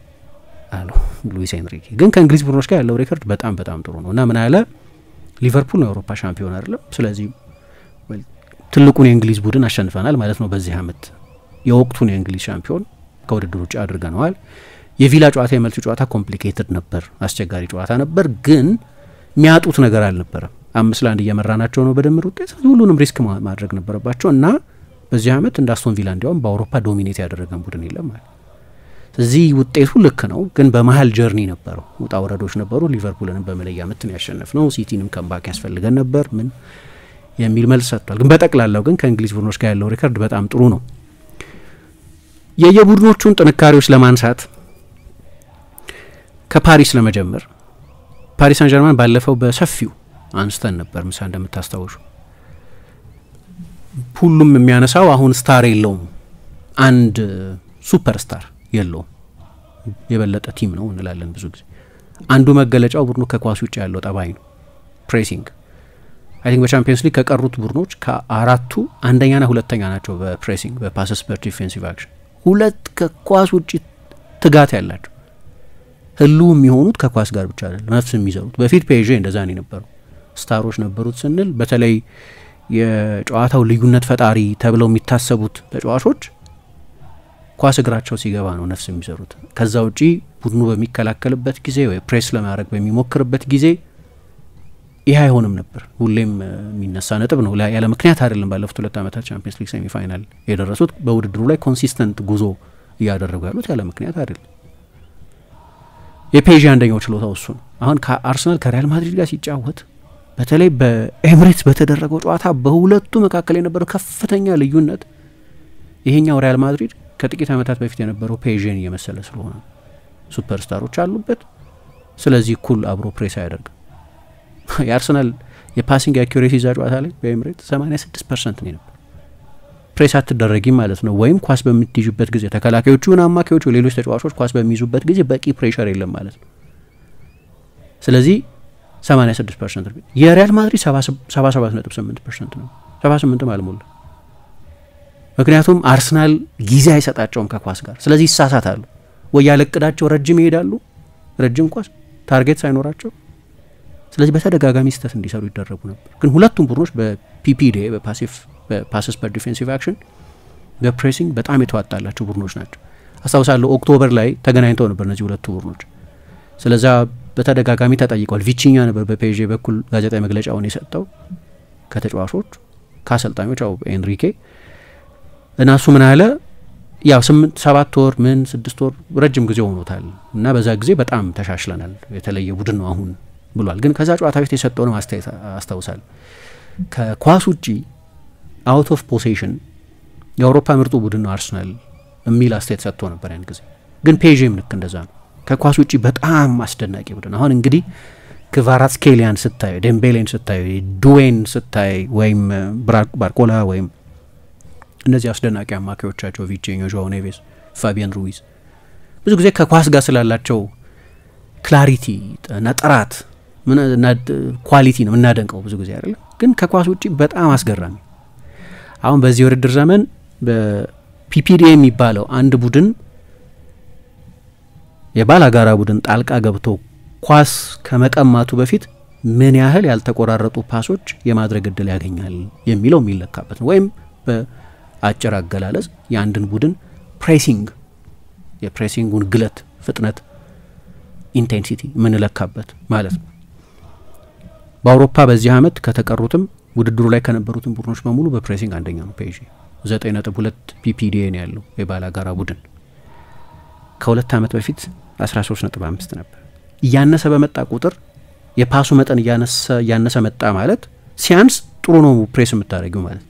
አለው ሉዊስ ኤንሪኬ። ግን ከእንግሊዝ ቡድኖች ጋር ያለው ሪከርድ በጣም በጣም ጥሩ ነው እና ምን አለ፣ ሊቨርፑል ነው የአውሮፓ ሻምፒዮን አይደለም፣ ስለዚህ ትልቁን የእንግሊዝ ቡድን አሸንፈናል ማለት ነው በዚህ ዓመት፣ የወቅቱን የእንግሊዝ ሻምፒዮን ከውድድር ውጭ አድርገነዋል። የቪላ ጨዋታ የመልሱ ጨዋታ ኮምፕሊኬትድ ነበር፣ አስቸጋሪ ጨዋታ ነበር፣ ግን የሚያጡት ነገር አልነበረም። 5-1 እየመራናቸው ነው በድምር ውጤት፣ ሁሉንም ሪስክ ማድረግ ነበረባቸው እና በዚህ ዓመት እንደ አስቶን ቪላ እንዲያውም በአውሮፓ ዶሚኔት ያደረገን ቡድን የለም ማለት። ስለዚህ ውጤቱ ልክ ነው፣ ግን በመሀል ጀርኒ ነበረው፣ ውጣ ወረዶች ነበሩ። ሊቨርፑልንም በመለያ ምት ነው ያሸነፍነው፣ ሲቲንም ከምባክ ያስፈልገን ነበር ምን የሚል መልስ ሰጥቷል። ግን በጠቅላላው ግን ከእንግሊዝ ቡድኖች ጋር ያለው ሪከርድ በጣም ጥሩ ነው። የየቡድኖቹን ጥንካሬዎች ለማንሳት ከፓሪስ ለመጀመር፣ ፓሪስ ሳን ዠርማን ባለፈው በሰፊው አንስተን ነበር ምሳ እንደምታስታውሹ። ሁሉም የሚያነሳው አሁን ስታር የለውም፣ አንድ ሱፐር ስታር የለውም፣ የበለጠ ቲም ነው እንላለን ብዙ ጊዜ። አንዱ መገለጫው ቡድኑ ከኳስ ውጭ ያለው ጠባይ ነው፣ ፕሬሲንግ። አይ ቲንክ በቻምፒየንስ ሊግ ከቀሩት ቡድኖች ከአራቱ አንደኛና ሁለተኛ ናቸው በፕሬሲንግ፣ በፓስስ ፐር ዲፌንሲቭ አክሽን። ሁለት ከኳስ ውጭ ትጋት ያላቸው ህሉ የሚሆኑት ከኳስ ጋር ብቻ አይደለም፣ ነፍስ የሚዘሩት። በፊት ፔዤ እንደዛ ነው የነበረው፣ ስታሮች ነበሩት ስንል በተለይ የጨዋታው ልዩነት ፈጣሪ ተብለው የሚታሰቡት ተጫዋቾች ኳስ እግራቸው ሲገባ ነው ነፍስ የሚዘሩት። ከዛ ውጪ ቡድኑ በሚከላከልበት ጊዜ ወይ ፕሬስ ለማድረግ በሚሞክርበት ጊዜ ይሄ አይሆንም ነበር። ሁሌም የሚነሳ ነጥብ ነው። ያለ ምክንያት አይደለም ባለፉት 2 ዓመታት ቻምፒየንስ ሊግ ሴሚ ፋይናል የደረሱት። በውድድሩ ላይ ኮንሲስተንት ጉዞ እያደረጉ ያሉት ያለ ምክንያት አይደለም። የፔዥ አንደኛው ችሎታው እሱ ነው። አሁን ከአርሰናል ከሪያል ማድሪድ ጋር ሲጫወት በተለይ በኤምሬትስ በተደረገው ጨዋታ በሁለቱ መካከል የነበረው ከፍተኛ ልዩነት ይሄኛው ሪያል ማድሪድ ከጥቂት ዓመታት በፊት የነበረው ፔዥን እየመሰለ ስለሆነ ሱፐርስታሮች አሉበት። ስለዚህ እኩል አብሮ ፕሬስ አያደርግም። የአርሰናል የፓሲንግ አኩሬሲ እዛ ጨዋታ ላይ በኤምሬትስ 86% ነው ነበር። ፕሬስ አትደረጊም ማለት ነው። ወይም ኳስ በምትይዙበት ጊዜ ተከላካዮቹና አማካዮቹ ሌሎች ተጫዋቾች ኳስ በሚይዙበት ጊዜ በቂ ፕሬሸር የለም ማለት ነው። ስለዚህ 86% የሪያል ማድሪድ 77.8% ነው። 78 አልሞላ። ምክንያቱም አርሰናል ጊዜ አይሰጣቸውም ከኳስ ጋር። ስለዚህ ይሳሳታሉ። ወይ ያለቅዳቸው ረጅም ይሄዳሉ፣ ረጅም ኳስ ታርጌት ሳይኖራቸው። ስለዚህ በተደጋጋሚ ስህተት እንዲሰሩ ይደረጉ ነበር። ግን ሁለቱም ቡድኖች በፒፒዲ በፓስስ ፐር ዲፌንሲቭ አክሽን በፕሬሲንግ በጣም የተዋጣላቸው ቡድኖች ናቸው። አስታውሳለሁ ኦክቶበር ላይ ተገናኝተው ነበር እነዚህ ሁለቱ ቡድኖች። ስለዛ በተደጋጋሚ ተጠይቀዋል። ቪቺኛ ነበር በፔዥ በኩል ጋዜጣዊ መግለጫውን የሰጠው ከተጫዋቾች ከአሰልጣኞች ኤንሪኬ እና እሱ ምን አለ ያው 7 ወር 6 ወር ረጅም ጊዜ ሆኖታል እና በዛ ጊዜ በጣም ተሻሽለናል፣ የተለየ ቡድን ነው አሁን ብሏል። ግን ከዛ ጨዋታ በፊት የሰጠው ነው አስታውሳለሁ። ከኳስ ውጪ አውት ኦፍ ፖሴሽን የአውሮፓ ምርጡ ቡድን ነው አርሰናል የሚል አስተያየት ሰጥቶ ነበር ያን ጊዜ። ግን ፔዥም ልክ እንደዛ ነው። ከኳስ ውጪ በጣም አስደናቂ ቡድን። አሁን እንግዲህ ክቫራትስኬሊያን ስታይ፣ ዴምቤሌን ስታይ፣ ዱዌን ስታይ ወይም ባርኮላ ወይም እነዚህ አስደናቂ አማካዮቻቸው ቪቼኞ፣ ጆao ኔቬስ፣ ፋቢያን ሩይዝ ብዙ ጊዜ ከኳስ ጋር ስላላቸው ክላሪቲ እና ጥራት እና ኳሊቲ ነው እናደንቀው ብዙ ጊዜ አይደለም። ግን ከኳስ ውጪ በጣም አስገራሚ። አሁን በዚህ ውድድር ዘመን በፒፒዲኤ የሚባለው አንድ ቡድን የባላጋራ ቡድን ጣልቃ ገብቶ ኳስ ከመቀማቱ በፊት ምን ያህል ያልተቆራረጡ ፓሶች የማድረግ እድል ያገኛል የሚለው የሚለካበት ነው። ወይም በአጭር አገላለጽ የአንድን ቡድን ፕሬሲንግ የፕሬሲንጉን ግለት፣ ፍጥነት፣ ኢንቴንሲቲ የምንለካበት ማለት ነው። በአውሮፓ በዚህ አመት ከተቀሩትም ውድድሩ ላይ ከነበሩትም ቡድኖች በሙሉ በፕሬሲንግ አንደኛ ነው። ፔዥ 9.2 ፒፒዲኤ ነው ያለው የባላጋራ ቡድን። ከ2 አመት በፊት 13.5 ነበር። እያነሰ በመጣ ቁጥር የፓሱ መጠን እያነሰ መጣ ማለት ሲያንስ ጥሩ ነው ፕሬስ የምታደርጊው ማለት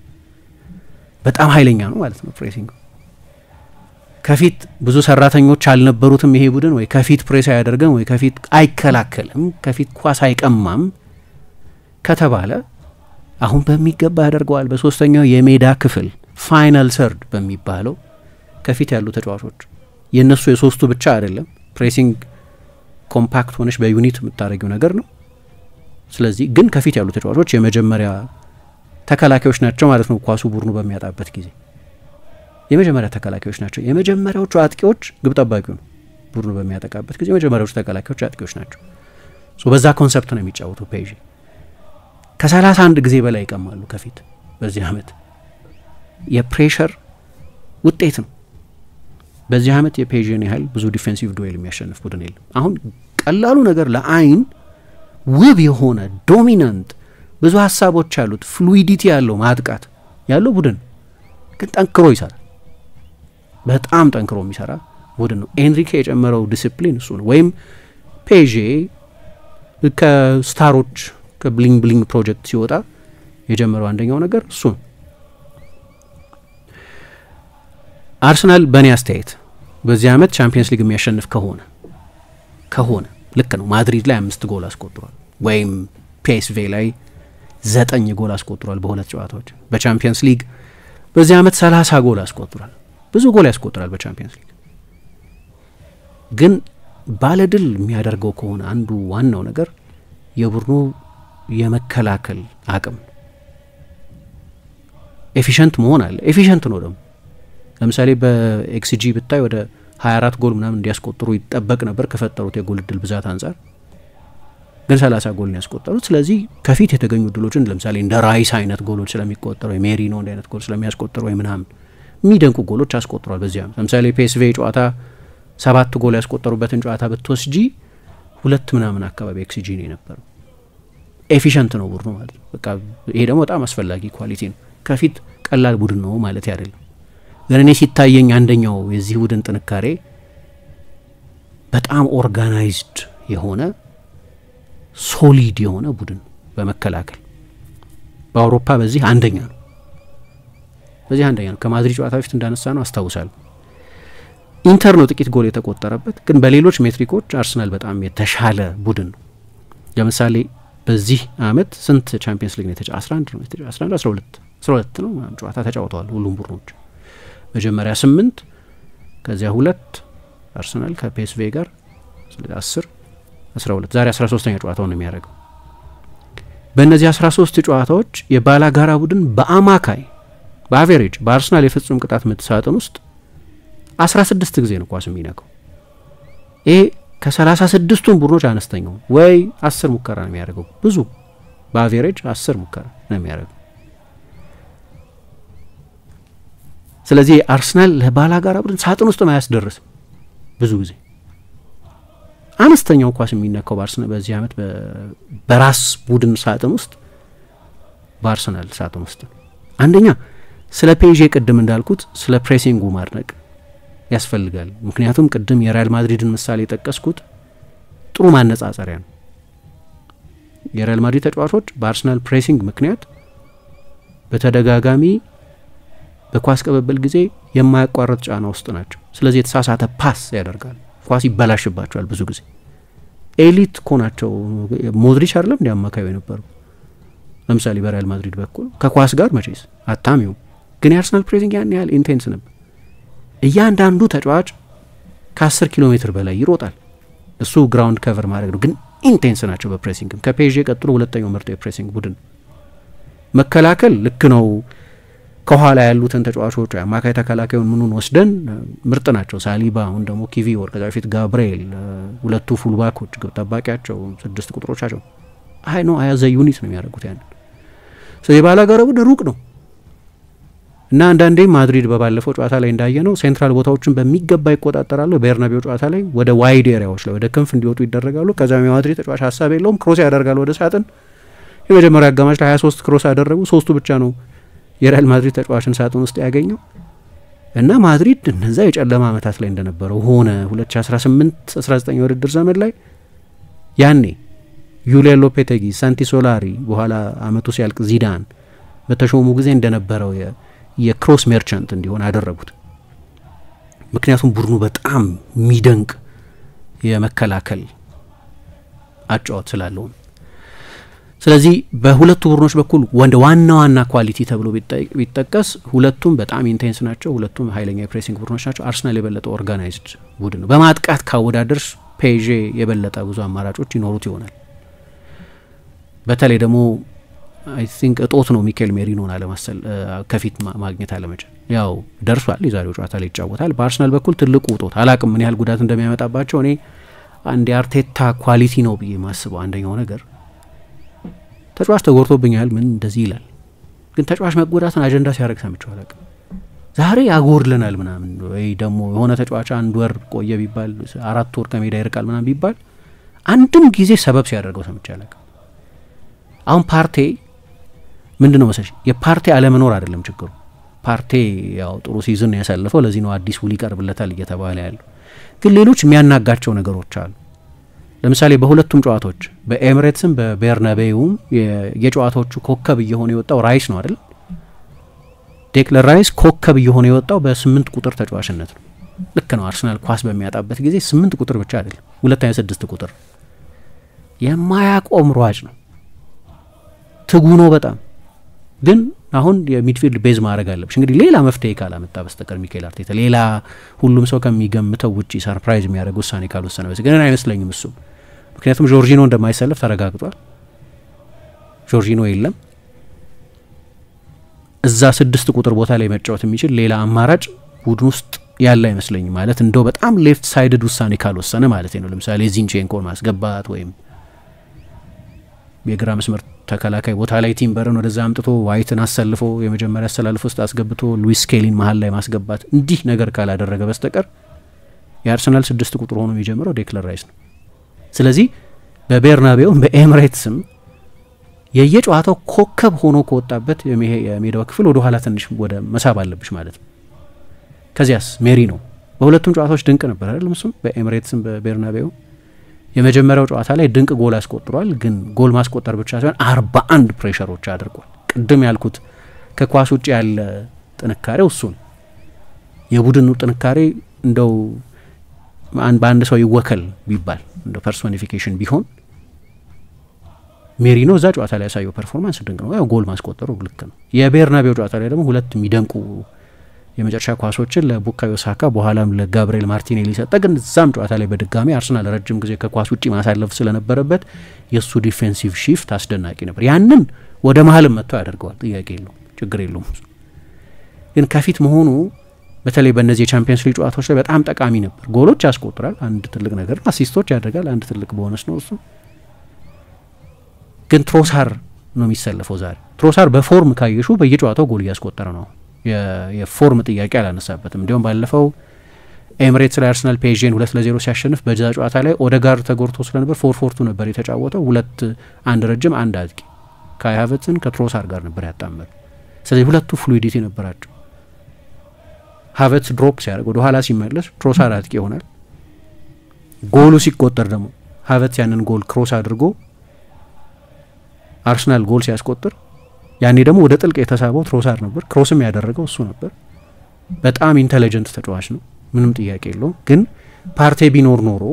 በጣም ኃይለኛ ነው ማለት ነው ፕሬሲንግ። ከፊት ብዙ ሰራተኞች አልነበሩትም ይሄ ቡድን ወይ ከፊት ፕሬስ አያደርግም ወይ ከፊት አይከላከልም ከፊት ኳስ አይቀማም ከተባለ አሁን በሚገባ ያደርገዋል። በሶስተኛው የሜዳ ክፍል ፋይናል ሰርድ በሚባለው ከፊት ያሉ ተጫዋቾች የነሱ የሶስቱ ብቻ አይደለም። ፕሬሲንግ ኮምፓክት ሆነሽ በዩኒት የምታደርጊው ነገር ነው። ስለዚህ ግን ከፊት ያሉ ተጫዋቾች የመጀመሪያ ተከላካዮች ናቸው ማለት ነው። ኳሱ ቡድኑ በሚያጣበት ጊዜ የመጀመሪያ ተከላካዮች ናቸው። የመጀመሪያዎቹ አጥቂዎች ግብ ጠባቂው ነው። ቡድኑ በሚያጠቃበት ጊዜ የመጀመሪያዎቹ ተከላካዮች አጥቂዎች ናቸው። በዛ ኮንሰፕት ነው የሚጫወተው ፔዥ። ከ31 ጊዜ በላይ ይቀማሉ ከፊት በዚህ አመት። የፕሬሸር ውጤት ነው። በዚህ አመት የፔዥን ያህል ብዙ ዲፌንሲቭ ዱዌል የሚያሸንፍ ቡድን የለም። አሁን ቀላሉ ነገር ለአይን ውብ የሆነ ዶሚናንት ብዙ ሀሳቦች ያሉት ፍሉይዲቲ ያለው ማጥቃት ያለው ቡድን ግን ጠንክሮ ይሰራል። በጣም ጠንክሮ የሚሰራ ቡድን ነው። ኤንሪኬ የጨመረው ዲሲፕሊን እሱ ነው። ወይም ፔዥ ከስታሮች ከብሊንግ ብሊንግ ፕሮጀክት ሲወጣ የጀመረው አንደኛው ነገር እሱ ነው። አርሰናል በእኔ አስተያየት በዚህ አመት ቻምፒየንስ ሊግ የሚያሸንፍ ከሆነ ልክ ነው። ማድሪድ ላይ 5 ጎል አስቆጥሯል፣ ወይም ፒኤስቪ ላይ 9 ጎል አስቆጥሯል በሁለት ጨዋታዎች። በቻምፒየንስ ሊግ በዚህ አመት 30 ጎል አስቆጥሯል። ብዙ ጎል ያስቆጥራል በቻምፒየንስ ሊግ። ግን ባለድል የሚያደርገው ከሆነ አንዱ ዋናው ነገር የቡድኑ የመከላከል አቅም ኤፊሽንት መሆን አለ። ኤፊሽንት ነው ደግሞ ለምሳሌ በኤክስጂ ብታይ ወደ 24 ጎል ምናምን እንዲያስቆጥሩ ይጠበቅ ነበር ከፈጠሩት የጎል እድል ብዛት አንጻር፣ ግን 30 ጎል ነው ያስቆጠሩት። ስለዚህ ከፊት የተገኙ እድሎችን ለምሳሌ እንደ ራይስ አይነት ጎሎች ስለሚቆጠሩ ወይ ሜሪኖ እንደ አይነት ጎል ስለሚያስቆጥሩ ወይ ምናምን የሚደንቁ ጎሎች አስቆጥሯል በዚህ አመት። ለምሳሌ ፒኤስቪ ጨዋታ 7 ጎል ያስቆጠሩበትን ጨዋታ ብትወስጂ 2 ምናምን አካባቢ ኤክስጂ ነው የነበረው። ኤፊሽንት ነው ቡድኑ ማለት ነው። በቃ ይሄ ደግሞ በጣም አስፈላጊ ኳሊቲ ነው። ከፊት ቀላል ቡድን ነው ማለት አይደለም። ግን እኔ ሲታየኝ አንደኛው የዚህ ቡድን ጥንካሬ በጣም ኦርጋናይዝድ የሆነ ሶሊድ የሆነ ቡድን በመከላከል በአውሮፓ በዚህ አንደኛ ነው። ከማድሪድ ጨዋታ በፊት እንዳነሳ ነው አስታውሳለሁ። ኢንተር ነው ጥቂት ጎል የተቆጠረበት፣ ግን በሌሎች ሜትሪኮች አርሰናል በጣም የተሻለ ቡድን ነው። ለምሳሌ በዚህ አመት ስንት ቻምፒየንስ ሊግ ነው የተጫወተው? 12 ነው ጨዋታ ተጫውተዋል ሁሉም ቡድኖች። መጀመሪያ 8 ከዚያ 2 አርሰናል ከፒኤስቪ ጋር 10 12 ዛሬ 13ኛ ጨዋታውን ነው የሚያደርገው። በእነዚህ 13 ጨዋታዎች የባላጋራ ቡድን በአማካይ በአቨሬጅ በአርሰናል የፍጹም ቅጣት ምት ሳጥን ውስጥ 16 ጊዜ ነው ኳስ የሚነካው። ይሄ ከ36ቱም ቡድኖች አነስተኛው ወይ 10 ሙከራ ነው የሚያደርገው። ብዙ በአቨሬጅ 10 ሙከራ ነው የሚያደርገው። ስለዚህ አርሰናል ለባላጋራ ቡድን ሳጥን ውስጥ ማያስደርስ ብዙ ጊዜ አነስተኛው ኳስ የሚነካው በአርሰናል በዚህ አመት በራስ ቡድን ሳጥን ውስጥ በአርሰናል ሳጥን ውስጥ አንደኛ ስለ ፔዤ ቅድም እንዳልኩት ስለ ፕሬሲንጉ ማድነቅ ያስፈልጋል። ምክንያቱም ቅድም የሪያል ማድሪድን ምሳሌ የጠቀስኩት ጥሩ ማነጻጸሪያ ነው። የሪያል ማድሪድ ተጫዋቾች በአርሰናል ፕሬሲንግ ምክንያት በተደጋጋሚ በኳስ ቅብብል ጊዜ የማያቋርጥ ጫና ውስጥ ናቸው። ስለዚህ የተሳሳተ ፓስ ያደርጋል፣ ኳስ ይበላሽባቸዋል። ብዙ ጊዜ ኤሊት እኮ ናቸው። ሞድሪች አይደለም እንደ አማካዩ የነበረው ለምሳሌ በሪያል ማድሪድ በኩል ከኳስ ጋር መቼስ አታሚው፣ ግን የአርሰናል ፕሬሲንግ ያን ያህል ኢንቴንስ ነበር። እያንዳንዱ ተጫዋች ከ10 ኪሎ ሜትር በላይ ይሮጣል። እሱ ግራውንድ ከቨር ማድረግ ነው፣ ግን ኢንቴንስ ናቸው በፕሬሲንግም። ከፔዤ ቀጥሎ ሁለተኛው ምርጥ የፕሬሲንግ ቡድን። መከላከል ልክ ነው። ከኋላ ያሉትን ተጫዋቾች አማካይ ተከላካዩን ምኑን ወስደን ምርጥ ናቸው። ሳሊባ፣ አሁን ደግሞ ኪቪዮር፣ ከዛ በፊት ጋብርኤል፣ ሁለቱ ፉልባኮች ግብ ጠባቂያቸው 6 ቁጥሮቻቸው አይ ነው አያዘ ዩኒት ነው የሚያደርጉት ያን። ስለዚህ ባላጋራ ቡድን ሩቅ ነው እና አንዳንዴ ማድሪድ በባለፈው ጨዋታ ላይ እንዳየነው ሴንትራል ቦታዎችን በሚገባ ይቆጣጠራሉ። በኤርናቢዮ ጨዋታ ላይ ወደ ዋይድ ኤሪያዎች ላይ ወደ ክንፍ እንዲወጡ ይደረጋሉ። ከዛም የማድሪድ ተጫዋች ሀሳብ የለውም፣ ክሮስ ያደርጋል ወደ ሳጥን። የመጀመሪያ አጋማሽ ላይ 23 ክሮስ ያደረጉ 3ቱ ብቻ ነው የሪያል ማድሪድ ተጫዋችን ሳጥን ውስጥ ያገኘው እና ማድሪድ እነዛ የጨለማ ዓመታት ላይ እንደነበረው ሆነ 2018-19 የውድድር ዘመን ላይ ያኔ ዩሊያን ሎፔቴጊ፣ ሳንቲ ሶላሪ በኋላ አመቱ ሲያልቅ ዚዳን በተሾሙ ጊዜ እንደነበረው የክሮስ ሜርቸንት እንዲሆን አደረጉት። ምክንያቱም ቡድኑ በጣም የሚደንቅ የመከላከል አጫዋት ስላለው። ስለዚህ በሁለቱ ቡድኖች በኩል ዋና ኳሊቲ ተብሎ ቢጠቀስ ሁለቱም በጣም ኢንቴንስ ናቸው። ሁለቱም ኃይለኛ የፕሬሲንግ ቡድኖች ናቸው። አርሰናል የበለጠ ኦርጋናይዝድ ቡድን ነው። በማጥቃት ካወዳደርሽ ፔዤ የበለጠ ብዙ አማራጮች ይኖሩት ይሆናል። በተለይ ደግሞ አይ ቲንክ እጦት ነው ሚኬል ሜሪኖን አለማሰል ከፊት ማግኘት አለመቻል። ያው ደርሷል፣ የዛሬው ጨዋታ ላይ ይጫወታል። በአርሰናል በኩል ትልቁ እጦት አላቅም ምን ያህል ጉዳት እንደሚያመጣባቸው። እኔ አንድ የአርቴታ ኳሊቲ ነው ብዬ ማስበው አንደኛው ነገር ተጫዋች ተጎድቶብኛል ምን እንደዚህ ይላል፣ ግን ተጫዋች መጎዳትን አጀንዳ ሲያደርግ ሰምቼው አላቅም። ዛሬ ያጎርልናል ምናምን ወይ ደግሞ የሆነ ተጫዋች 1 ወር ቆየ ቢባል 4 ወር ከሜዳ ይርቃል ምናምን ቢባል አንድም ጊዜ ሰበብ ሲያደርገው ሰምቼ አላቅም። አሁን ፓርቴ ምንድነው መሰለሽ የፓርቴ አለመኖር አይደለም ችግሩ። ፓርቴ ያው ጥሩ ሲዝን ነው ያሳለፈው፣ ለዚህ ነው አዲስ ውል ይቀርብለታል እየተባለ ያለው። ግን ሌሎች የሚያናጋቸው ነገሮች አሉ። ለምሳሌ በሁለቱም ጨዋታዎች በኤሚሬትስም በቤርናቤውም የጨዋታዎቹ ኮከብ እየሆነ የወጣው ራይስ ነው አይደል? ዴክለር ራይስ ኮከብ እየሆነ የወጣው በ8 ቁጥር ተጫዋችነት ነው። ልክ ነው። አርሰናል ኳስ በሚያጣበት ጊዜ 8 ቁጥር ብቻ አይደለም፣ 2.6 ቁጥር የማያቆም ሯጭ ነው። ትጉ ነው በጣም። ግን አሁን የሚድፊልድ ቤዝ ማድረግ አለብሽ እንግዲህ ሌላ መፍትሄ ካላመጣ በስተቀር ሚኬል አርቴታ ሌላ ሁሉም ሰው ከሚገምተው ውጪ ሰርፕራይዝ የሚያደርግ ውሳኔ ካልወሰነ በስተቀር ግን አይመስለኝም እሱ። ምክንያቱም ጆርጂኖ እንደማይሰለፍ ተረጋግጧል። ጆርጂኖ የለም እዛ 6 ቁጥር ቦታ ላይ መጫወት የሚችል ሌላ አማራጭ ቡድን ውስጥ ያለ አይመስለኝም። ማለት እንደው በጣም ሌፍት ሳይድድ ውሳኔ ካልወሰነ ማለት ነው። ለምሳሌ ዚንቼንኮን ማስገባት ወይም የግራ መስመር ተከላካይ ቦታ ላይ ቲምበርን ወደዛ አምጥቶ ዋይትን አሰልፎ የመጀመሪያ አሰላልፎ ውስጥ አስገብቶ ሉዊስ ስኬሊን መሀል ላይ ማስገባት እንዲህ ነገር ካላደረገ በስተቀር የአርሰናል 6 ቁጥር ሆኖ የሚጀምረው ዴክለር ራይስ ነው። ስለዚህ በቤርናቤው በኤሚሬትስም የየጨዋታው ኮከብ ሆኖ ከወጣበት የሜዳው ክፍል ወደ ኋላ ትንሽ ወደ መሳብ አለብሽ ማለት ነው። ከዚያስ ሜሪኖ በሁለቱም ጨዋታዎች ድንቅ ነበር አይደል? እሱም በኤሚሬትስም በቤርናቤው የመጀመሪያው ጨዋታ ላይ ድንቅ ጎል አስቆጥሯል። ግን ጎል ማስቆጠር ብቻ ሳይሆን 41 ፕሬሸሮች አድርጓል። ቅድም ያልኩት ከኳስ ውጭ ያለ ጥንካሬው እሱ ነው። የቡድኑ ጥንካሬ እንደው በአንድ ሰው ይወከል ቢባል እንደ ፐርሶኒፊኬሽን ቢሆን ሜሪኖ እዛ ጨዋታ ላይ ያሳየው ፐርፎርማንስ ድንቅ ነው። ያው ጎል ማስቆጠሩ ልክ ነው። የቤርናቤው ጨዋታ ላይ ደግሞ ሁለት የሚደንቁ የመጨረሻ ኳሶችን ለቡካዮ ሳካ በኋላም ለጋብሪኤል ማርቲኔሊ ሰጠ። ግን እዛም ጨዋታ ላይ በድጋሚ አርሰናል ረጅም ጊዜ ከኳስ ውጭ ማሳለፍ ስለነበረበት የእሱ ዲፌንሲቭ ሺፍት አስደናቂ ነበር። ያንን ወደ መሀልም መጥቶ ያደርገዋል፣ ጥያቄ የለውም፣ ችግር የለውም። ግን ከፊት መሆኑ በተለይ በእነዚህ የቻምፒየንስ ሊግ ጨዋታዎች ላይ በጣም ጠቃሚ ነበር። ጎሎች ያስቆጥራል፣ አንድ ትልቅ ነገር፣ አሲስቶች ያደርጋል፣ አንድ ትልቅ ቦነስ ነው እሱ። ግን ትሮሳር ነው የሚሰለፈው ዛሬ። ትሮሳር በፎርም ካየሹ በየጨዋታው ጎል እያስቆጠረ ነው። የፎርም ጥያቄ አላነሳበትም። እንዲሁም ባለፈው ኤሚሬትስ ላይ አርሰናል ፔዥን 2-0 ሲያሸንፍ በዛ ጨዋታ ላይ ኦዴጋርድ ተጎድቶ ስለነበር 4-4 ነበር የተጫወተው። አንድ ረጅም አንድ አጥቂ ካይ ሃቨርትዝን ከትሮሳር ጋር ነበር ያጣመረ። ስለዚህ ሁለቱ ፍሉይዲቲ ነበራቸው። ሃቨርትዝ ድሮፕ ሲያደርግ ወደ ኋላ ሲመለስ ትሮሳር አጥቂ ይሆናል። ጎሉ ሲቆጠር ደግሞ ሃቨርትዝ ያንን ጎል ክሮስ አድርጎ አርሰናል ጎል ሲያስቆጥር ያኔ ደግሞ ወደ ጥልቅ የተሳበው ትሮሳር ነበር። ክሮስም ያደረገው እሱ ነበር። በጣም ኢንተለጀንት ተጫዋች ነው፣ ምንም ጥያቄ የለውም። ግን ፓርቴ ቢኖር ኖሮ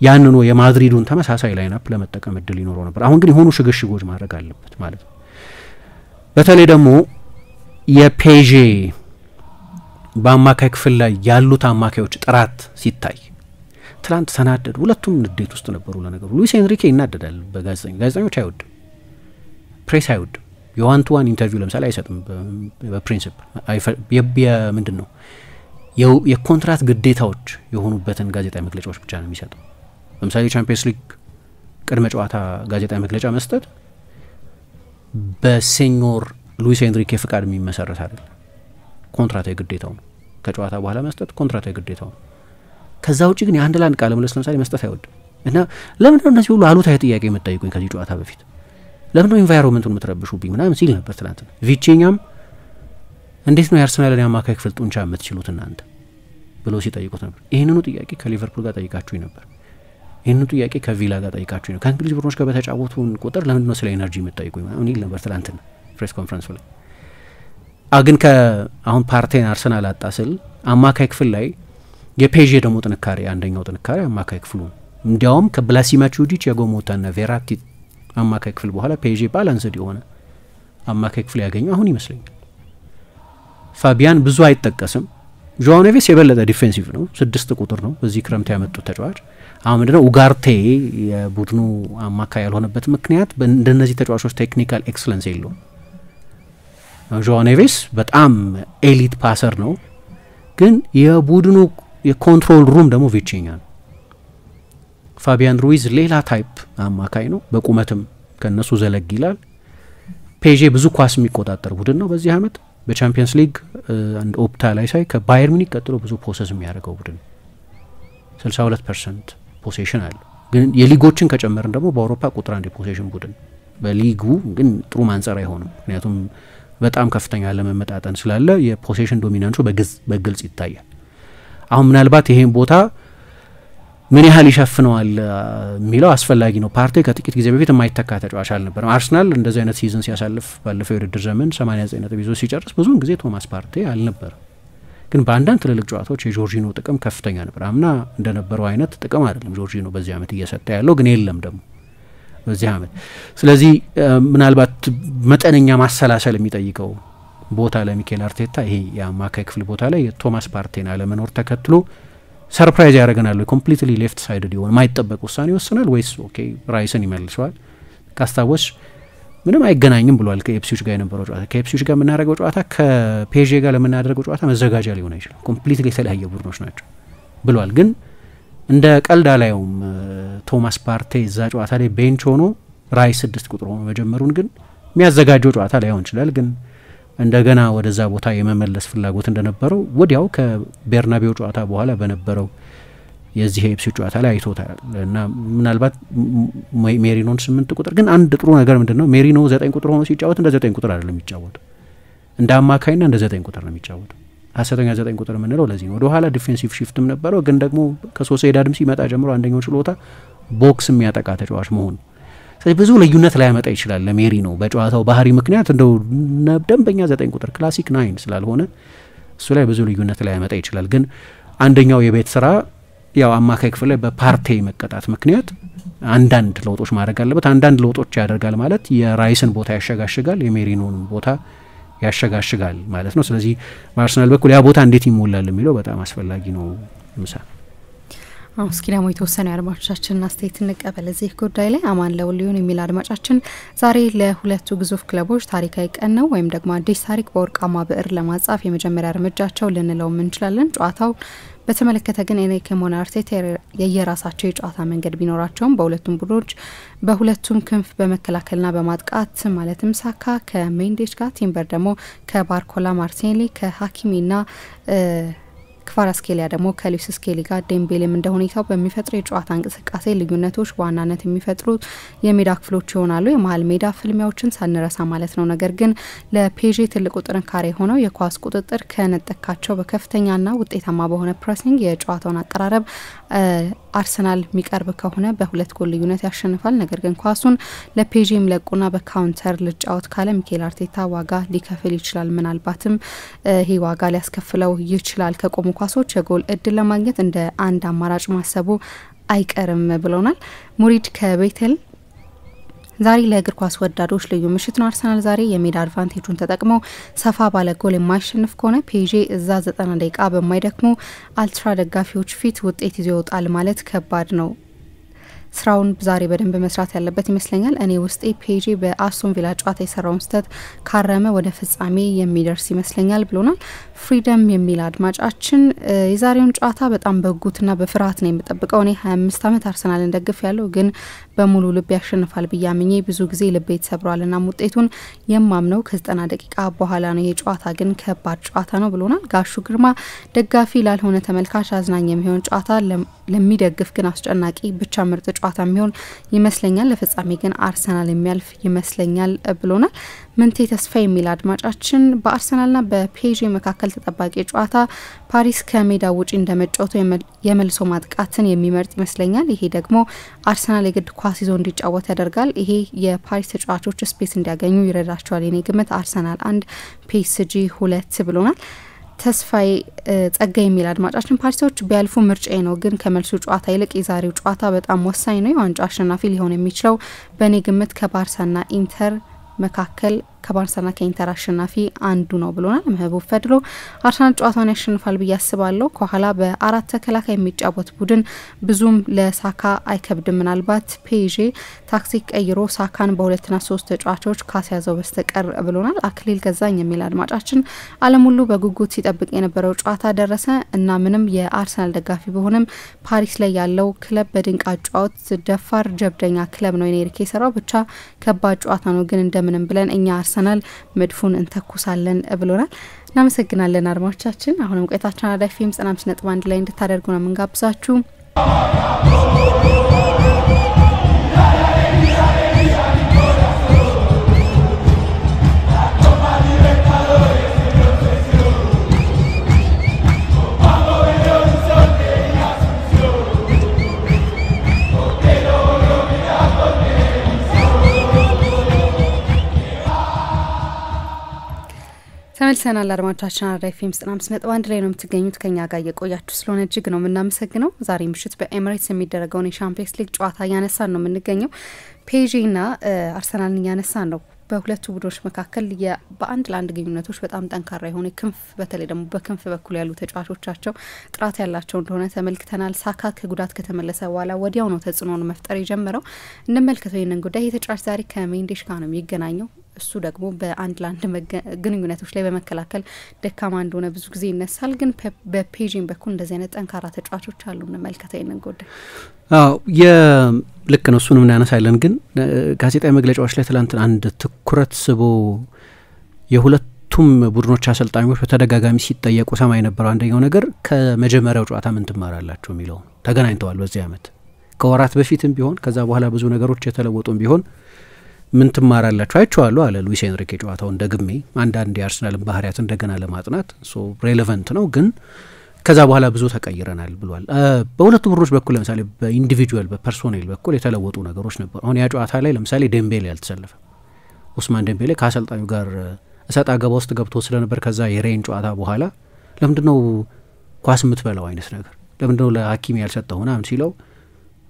ያንኑ የማድሪዱን ተመሳሳይ ላይናፕ ለመጠቀም እድል ይኖረው ነበር። አሁን ግን የሆኑ ሽግሽጎች ማድረግ አለበት ማለት ነው። በተለይ ደግሞ የፔዤ በአማካይ ክፍል ላይ ያሉት አማካዮች ጥራት ሲታይ ትላንት ተናደዱ። ሁለቱም ንዴት ውስጥ ነበሩ። ለነገሩ ሉዊስ ኤንሪኬ ይናደዳል። ጋዜጠኞች አይወድም፣ ፕሬስ አይወድም። የዋን ቱ ዋን ኢንተርቪው ለምሳሌ አይሰጥም። በፕሪንሲፕል ምንድን ነው የኮንትራት ግዴታዎች የሆኑበትን ጋዜጣዊ መግለጫዎች ብቻ ነው የሚሰጠው። ለምሳሌ ቻምፒየንስ ሊግ ቅድመ ጨዋታ ጋዜጣዊ መግለጫ መስጠት በሴኞር ሉዊስ ኤንሪኬ ፍቃድ የሚመሰረት አይደል። ኮንትራታዊ ግዴታው ነው። ከጨዋታ በኋላ መስጠት ኮንትራታዊ ግዴታው ነው። ከዛ ውጭ ግን የአንድ ለአንድ ቃለ ምልልስ ለምሳሌ መስጠት አይወድም። እና ለምን ነው እነዚህ ሁሉ አሉታዊ ጥያቄ የምትጠይቁኝ ከዚህ ጨዋታ በፊት? ለምን ነው ኢንቫይሮንመንቱን የምትረብሹብኝ ምናምን ሲል ነበር ትናንት። ቪቼኛም እንዴት ነው የአርሰናልን የአማካይ ክፍል ጡንቻ የምትችሉት እናንተ ብሎ ሲጠይቁት ነበር። ይህንኑ ጥያቄ ከሊቨርፑል ጋር ጠይቃችሁኝ ነበር። ይህንኑ ጥያቄ ከቪላ ጋር ጠይቃችሁኝ ነው። ከእንግሊዝ ቡድኖች ጋር በተጫወቱን ቁጥር ለምንድን ነው ስለ ኤነርጂ የምትጠይቁኝ ምናምን ይል ነበር ትናንትና ፕሬስ ኮንፈረንስ ላይ። ግን አሁን ፓርቴን አርሰናል አጣ ስል አማካይ ክፍል ላይ የፔዤ ደግሞ ጥንካሬ አንደኛው ጥንካሬ አማካይ ክፍሉ ነው። እንዲያውም ከብላሲማቹዲች የጎሞታና ቬራቲ አማካይ ክፍል በኋላ ፔዤ ባላንስድ የሆነ አማካይ ክፍል ያገኘው አሁን ይመስለኛል። ፋቢያን ብዙ አይጠቀስም። ጆአው ኔቬስ የበለጠ ዲፌንሲቭ ነው፣ 6 ቁጥር ነው በዚህ ክረምት ያመጡት ተጫዋች። አሁን ምንድነው ኡጋርቴ የቡድኑ አማካይ ያልሆነበት ምክንያት እንደነዚህ ተጫዋቾች ቴክኒካል ኤክሰለንስ የለውም። ጆአው ኔቬስ በጣም ኤሊት ፓሰር ነው፣ ግን የቡድኑ የኮንትሮል ሩም ደግሞ ቪቼኛ ነው። ፋቢያን ሩይዝ ሌላ ታይፕ አማካይ ነው፣ በቁመትም ከነሱ ዘለግ ይላል። ፔዤ ብዙ ኳስ የሚቆጣጠር ቡድን ነው በዚህ አመት። በቻምፒየንስ ሊግ አንድ ኦፕታ ላይ ሳይ ከባየር ሙኒክ ቀጥሎ ብዙ ፖሰስ የሚያደርገው ቡድን 62% ፖሴሽን አለ። ግን የሊጎችን ከጨመርን ደግሞ በአውሮፓ ቁጥር 1 የፖሴሽን ቡድን። በሊጉ ግን ጥሩ ማንጸር አይሆንም፣ ምክንያቱም በጣም ከፍተኛ ለመመጣጠን ስላለ የፖሴሽን ዶሚናንሱ በግልጽ ይታያል። አሁን ምናልባት ይሄን ቦታ ምን ያህል ይሸፍነዋል የሚለው አስፈላጊ ነው። ፓርቴ ከጥቂት ጊዜ በፊት የማይተካ ተጫዋች አልነበረም። አርሰናል እንደዚህ አይነት ሲዝን ሲያሳልፍ ባለፈው የውድድር ዘመን 89 ነጥብ ይዞ ሲጨርስ ብዙውን ጊዜ ቶማስ ፓርቴ አልነበረም። ግን በአንዳንድ ትልልቅ ጨዋታዎች የጆርጂኖ ጥቅም ከፍተኛ ነበር። አምና እንደነበረው አይነት ጥቅም አይደለም ጆርጂኖ በዚህ አመት እየሰጠ ያለው፣ ግን የለም ደግሞ በዚህ አመት። ስለዚህ ምናልባት መጠነኛ ማሰላሰል የሚጠይቀው ቦታ ለሚኬል አርቴታ ይሄ የአማካይ ክፍል ቦታ ላይ የቶማስ ፓርቴን አለመኖር ተከትሎ ሰርፕራይዝ ያደረገናል። ኮምፕሊትሊ ሌፍት ሳይድድ የሆነ ማይጠበቅ ውሳኔ ይወስናል ወይስ ኦኬ ራይስን ይመልሰዋል? ካስታወስ ምንም አይገናኝም ብሏል። ከኤፕሲዎች ጋር የነበረው ጨዋታ ከኤፕሲዎች ጋር የምናደርገው ጨዋታ ከፔዤ ጋር ለምናደርገው ጨዋታ መዘጋጃ ሊሆን አይችልም፣ ኮምፕሊትሊ የተለያየ ቡድኖች ናቸው ብሏል። ግን እንደ ቀልድ አላየውም ቶማስ ፓርቴ እዛ ጨዋታ ላይ ቤንች ሆኖ ራይስ 6 ቁጥር ሆኖ መጀመሩን። ግን የሚያዘጋጀው ጨዋታ ላይሆን ይችላል፣ ግን እንደገና ወደዛ ቦታ የመመለስ ፍላጎት እንደነበረው ወዲያው ከቤርናቤው ጨዋታ በኋላ በነበረው የዚህ ኤፕሲ ጨዋታ ላይ አይቶታል እና ምናልባት ሜሪኖን 8 ቁጥር ግን አንድ ጥሩ ነገር ምንድነው ሜሪኖ 9 ቁጥር ሆኖ ሲጫወት እንደ 9 ቁጥር አይደለም የሚጫወተው እንደ አማካይና እንደ 9 ቁጥር ነው የሚጫወተው ሐሰተኛ 9 ቁጥር የምንለው ለዚህ ነው ወደ ኋላ ዲፌንሲቭ ሺፍትም ነበረው ግን ደግሞ ከሶሴዳድም ሲመጣ ጀምሮ አንደኛው ችሎታ ቦክስ የሚያጠቃ ተጫዋች መሆኑ ስለዚህ ብዙ ልዩነት ላይ ያመጣ ይችላል ለሜሪኖ በጨዋታው ባህሪ ምክንያት እንደው ደንበኛ 9 ቁጥር ክላሲክ 9 ስላልሆነ እሱ ላይ ብዙ ልዩነት ላይ ያመጣ ይችላል ግን አንደኛው የቤት ስራ ያው አማካይ ክፍል ላይ በፓርቴ መቀጣት ምክንያት አንዳንድ ለውጦች ማድረግ አለበት አንዳንድ ለውጦች ያደርጋል ማለት የራይስን ቦታ ያሸጋሽጋል የሜሪኖን ቦታ ያሸጋሽጋል ማለት ነው ስለዚህ በአርሰናል በኩል ያ ቦታ እንዴት ይሞላል የሚለው በጣም አስፈላጊ ነው ምሳ እስኪ ደግሞ የተወሰኑ አድማጮቻችንን አስተያየት እንቀበል እዚህ ጉዳይ ላይ አማን ለውሊዮን የሚል አድማጫችን ዛሬ ለሁለቱ ግዙፍ ክለቦች ታሪካዊ ቀን ነው ወይም ደግሞ አዲስ ታሪክ በወርቃማ ብዕር ለማጻፍ የመጀመሪያ እርምጃቸው ልንለው እንችላለን ጨዋታው በተመለከተ ግን ኤንሪኬ አርቴታ የየራሳቸው የጨዋታ መንገድ ቢኖራቸውም በሁለቱም ቡድኖች በሁለቱም ክንፍ በመከላከልና በማጥቃት ማለትም ሳካ ከሜንዴሽ ጋር ቲምበር ደግሞ ከባርኮላ ማርቲኔሊ ከሀኪሚና ክቫራትስኬሊያ ደግሞ ከሉዊስ ስኬሊ ጋር ዴምቤሌም እንደ ሁኔታው በሚፈጥሩ የጨዋታ እንቅስቃሴ ልዩነቶች በዋናነት የሚፈጥሩት የሜዳ ክፍሎች ይሆናሉ የመሀል ሜዳ ፍልሚያዎችን ሳንረሳ ማለት ነው ነገር ግን ለፔዤ ትልቁ ጥንካሬ ሆነው የኳስ ቁጥጥር ከነጠካቸው በከፍተኛና ውጤታማ በሆነ ፕሬሲንግ የጨዋታውን አቀራረብ አርሰናል የሚቀርብ ከሆነ በሁለት ጎል ልዩነት ያሸንፋል ነገር ግን ኳሱን ለፔዤም ለቁና በካውንተር ልጫወት ካለ ሚኬል አርቴታ ዋጋ ሊከፍል ይችላል ምናልባትም ይሄ ዋጋ ሊያስከፍለው ይችላል ከቆሙ ኳሶች የጎል እድል ለማግኘት እንደ አንድ አማራጭ ማሰቡ አይቀርም ብለውናል ሙሪድ ከቤተል ዛሬ ለእግር ኳስ ወዳዶች ልዩ ምሽት ነው አርሰናል ዛሬ የሜዳ አድቫንቴጁን ተጠቅመው ሰፋ ባለ ጎል የማይሸንፍ ከሆነ ፔዤ እዛ 90 ደቂቃ በማይደክሙ አልትራ ደጋፊዎች ፊት ውጤት ይዞ ይወጣል ማለት ከባድ ነው ስራውን ዛሬ በደንብ መስራት ያለበት ይመስለኛል እኔ ውስጤ ፔዤ በአስቶን ቪላ ጨዋታ የሰራውን ስህተት ካረመ ወደ ፍጻሜ የሚደርስ ይመስለኛል ብሎናል ፍሪደም የሚል አድማጫችን የዛሬውን ጨዋታ በጣም በጉትና በፍርሃት ነው የምጠብቀው እኔ 25 ዓመት አርሰናልን ደግፍ ያለው ግን በሙሉ ልብ ያሸንፋል ብያምኜ ብዙ ጊዜ ልቤ ተሰብሯልና ውጤቱን የማምነው ከ90 ደቂቃ በኋላ ነው የጨዋታ ግን ከባድ ጨዋታ ነው ብሎናል ጋሹ ግርማ ደጋፊ ላልሆነ ተመልካች አዝናኝ የሚሆን ጨዋታ ለሚደግፍ ግን አስጨናቂ ብቻ ምርጥ ጨዋታ የሚሆን ይመስለኛል ለፍጻሜ ግን አርሰናል የሚያልፍ ይመስለኛል ብሎናል ምንቴ ተስፋ የሚል አድማጫችን በአርሰናልና በፔዤ መካከል ተጠባቂ ጨዋታ ፓሪስ ከሜዳ ውጪ እንደመጫወቱ የመልሶ ማጥቃትን የሚመርጥ ይመስለኛል ይሄ ደግሞ አርሰናል የግድ ኳስ ይዞ እንዲጫወት ያደርጋል ይሄ የፓሪስ ተጫዋቾች ስፔስ እንዲያገኙ ይረዳቸዋል የኔ ግምት አርሰናል 1 ፒኤስጂ 2 ብሎናል ተስፋዬ ጸጋ የሚል አድማጫችን ፓሪሶች ቢያልፉ ምርጫዬ ነው ግን ከመልሱ ጨዋታ ይልቅ የዛሬው ጨዋታ በጣም ወሳኝ ነው የዋንጫ አሸናፊ ሊሆን የሚችለው በእኔ ግምት ከባርሳና ኢንተር መካከል ከባርሳና ከኢንተር አሸናፊ አንዱ ነው ብሎናል መህቡብ ፈድሎ አርሰናል ጨዋታውን ያሸንፋል ብዬ አስባለሁ ከኋላ በአራት ተከላካይ የሚጫወት ቡድን ብዙም ለሳካ አይከብድም ምናልባት ፔዤ ታክቲክ ቀይሮ ሳካን በሁለትና 3 ተጫዋቾች ካስያዘው በስተቀር ብሎናል አክሊል ገዛኝ የሚል አድማጫችን ዓለም ሁሉ በጉጉት ሲጠብቅ የነበረው ጨዋታ ደረሰ እና ምንም የአርሰናል ደጋፊ ቢሆንም ፓሪስ ላይ ያለው ክለብ በድንቅ አጫዋት ደፋር ጀብደኛ ክለብ ነው ኤንሪኬ ሰራው ብቻ ከባድ ጨዋታ ነው ግን እንደምንም ብለን እኛ አርሰናል መድፉን እንተኩሳለን ብሎናል እናመሰግናለን አድማጮቻችን አሁንም ቆይታችን አራዳ ኤፍኤም 95.1 ላይ እንድታደርጉ ነው የምንጋብዛችሁ ተመልሰናል አድማጮቻችን አራዳ ኤፍኤም 95.1 ላይ ነው የምትገኙት ከኛ ጋር እየቆያችሁ ስለሆነ እጅግ ነው የምናመሰግነው ዛሬ ምሽት በኤሚሬትስ የሚደረገውን የሻምፒየንስ ሊግ ጨዋታ ያነሳን ነው የምንገኘው ፔዤና አርሰናልን ያነሳን ነው በሁለቱ ቡድኖች መካከል በአንድ ለአንድ ግንኙነቶች በጣም ጠንካራ የሆነ ክንፍ በተለይ ደግሞ በክንፍ በኩል ያሉ ተጫዋቾቻቸው ጥራት ያላቸው እንደሆነ ተመልክተናል ሳካ ከጉዳት ከተመለሰ በኋላ ወዲያው ነው ተጽዕኖን መፍጠር የጀመረው እንመልከተው ይህንን ጉዳይ የተጫዋች ዛሬ ከሜንዴሽ ጋር ነው የሚገናኘው እሱ ደግሞ በአንድ ለአንድ ግንኙነቶች ላይ በመከላከል ደካማ እንደሆነ ብዙ ጊዜ ይነሳል ግን በፔዥን በኩል እንደዚህ አይነት ጠንካራ ተጫዋቾች አሉ እንመልከተው ይህንን ጉዳይ ልክ ነው እሱንም እናነሳለን ግን ጋዜጣዊ መግለጫዎች ላይ ትላንት አንድ ትኩረት ስቦ የሁለቱም ቡድኖች አሰልጣኞች በተደጋጋሚ ሲጠየቁ ሰማይ ነበር አንደኛው ነገር ከመጀመሪያው ጨዋታ ምን ትማራላችሁ የሚለው ተገናኝተዋል በዚህ አመት ከወራት በፊትም ቢሆን ከዛ በኋላ ብዙ ነገሮች የተለወጡም ቢሆን ምን ትማራላችሁ አይቼዋለሁ አለ ሉዊስ ኤንሪኬ ጨዋታውን ደግሜ አንዳንድ የአርሰናልን ባህሪያት እንደገና ለማጥናት ሬሌቨንት ነው ግን ከዛ በኋላ ብዙ ተቀይረናል ብሏል። በሁለቱ ቡድኖች በኩል ለምሳሌ በኢንዲቪጁዋል በፐርሶኔል በኩል የተለወጡ ነገሮች ነበሩ። አሁን ያ ጨዋታ ላይ ለምሳሌ ዴምቤሌ ያልተሰለፈ ኡስማን ዴምቤሌ ከአሰልጣኙ ጋር እሰጥ አገባ ውስጥ ገብቶ ስለነበር ከዛ የሬን ጨዋታ በኋላ ለምንድነው ኳስ የምትበላው አይነት ነገር ለምንድነው ለሐኪም ያልሰጠው ምናምን ሲለው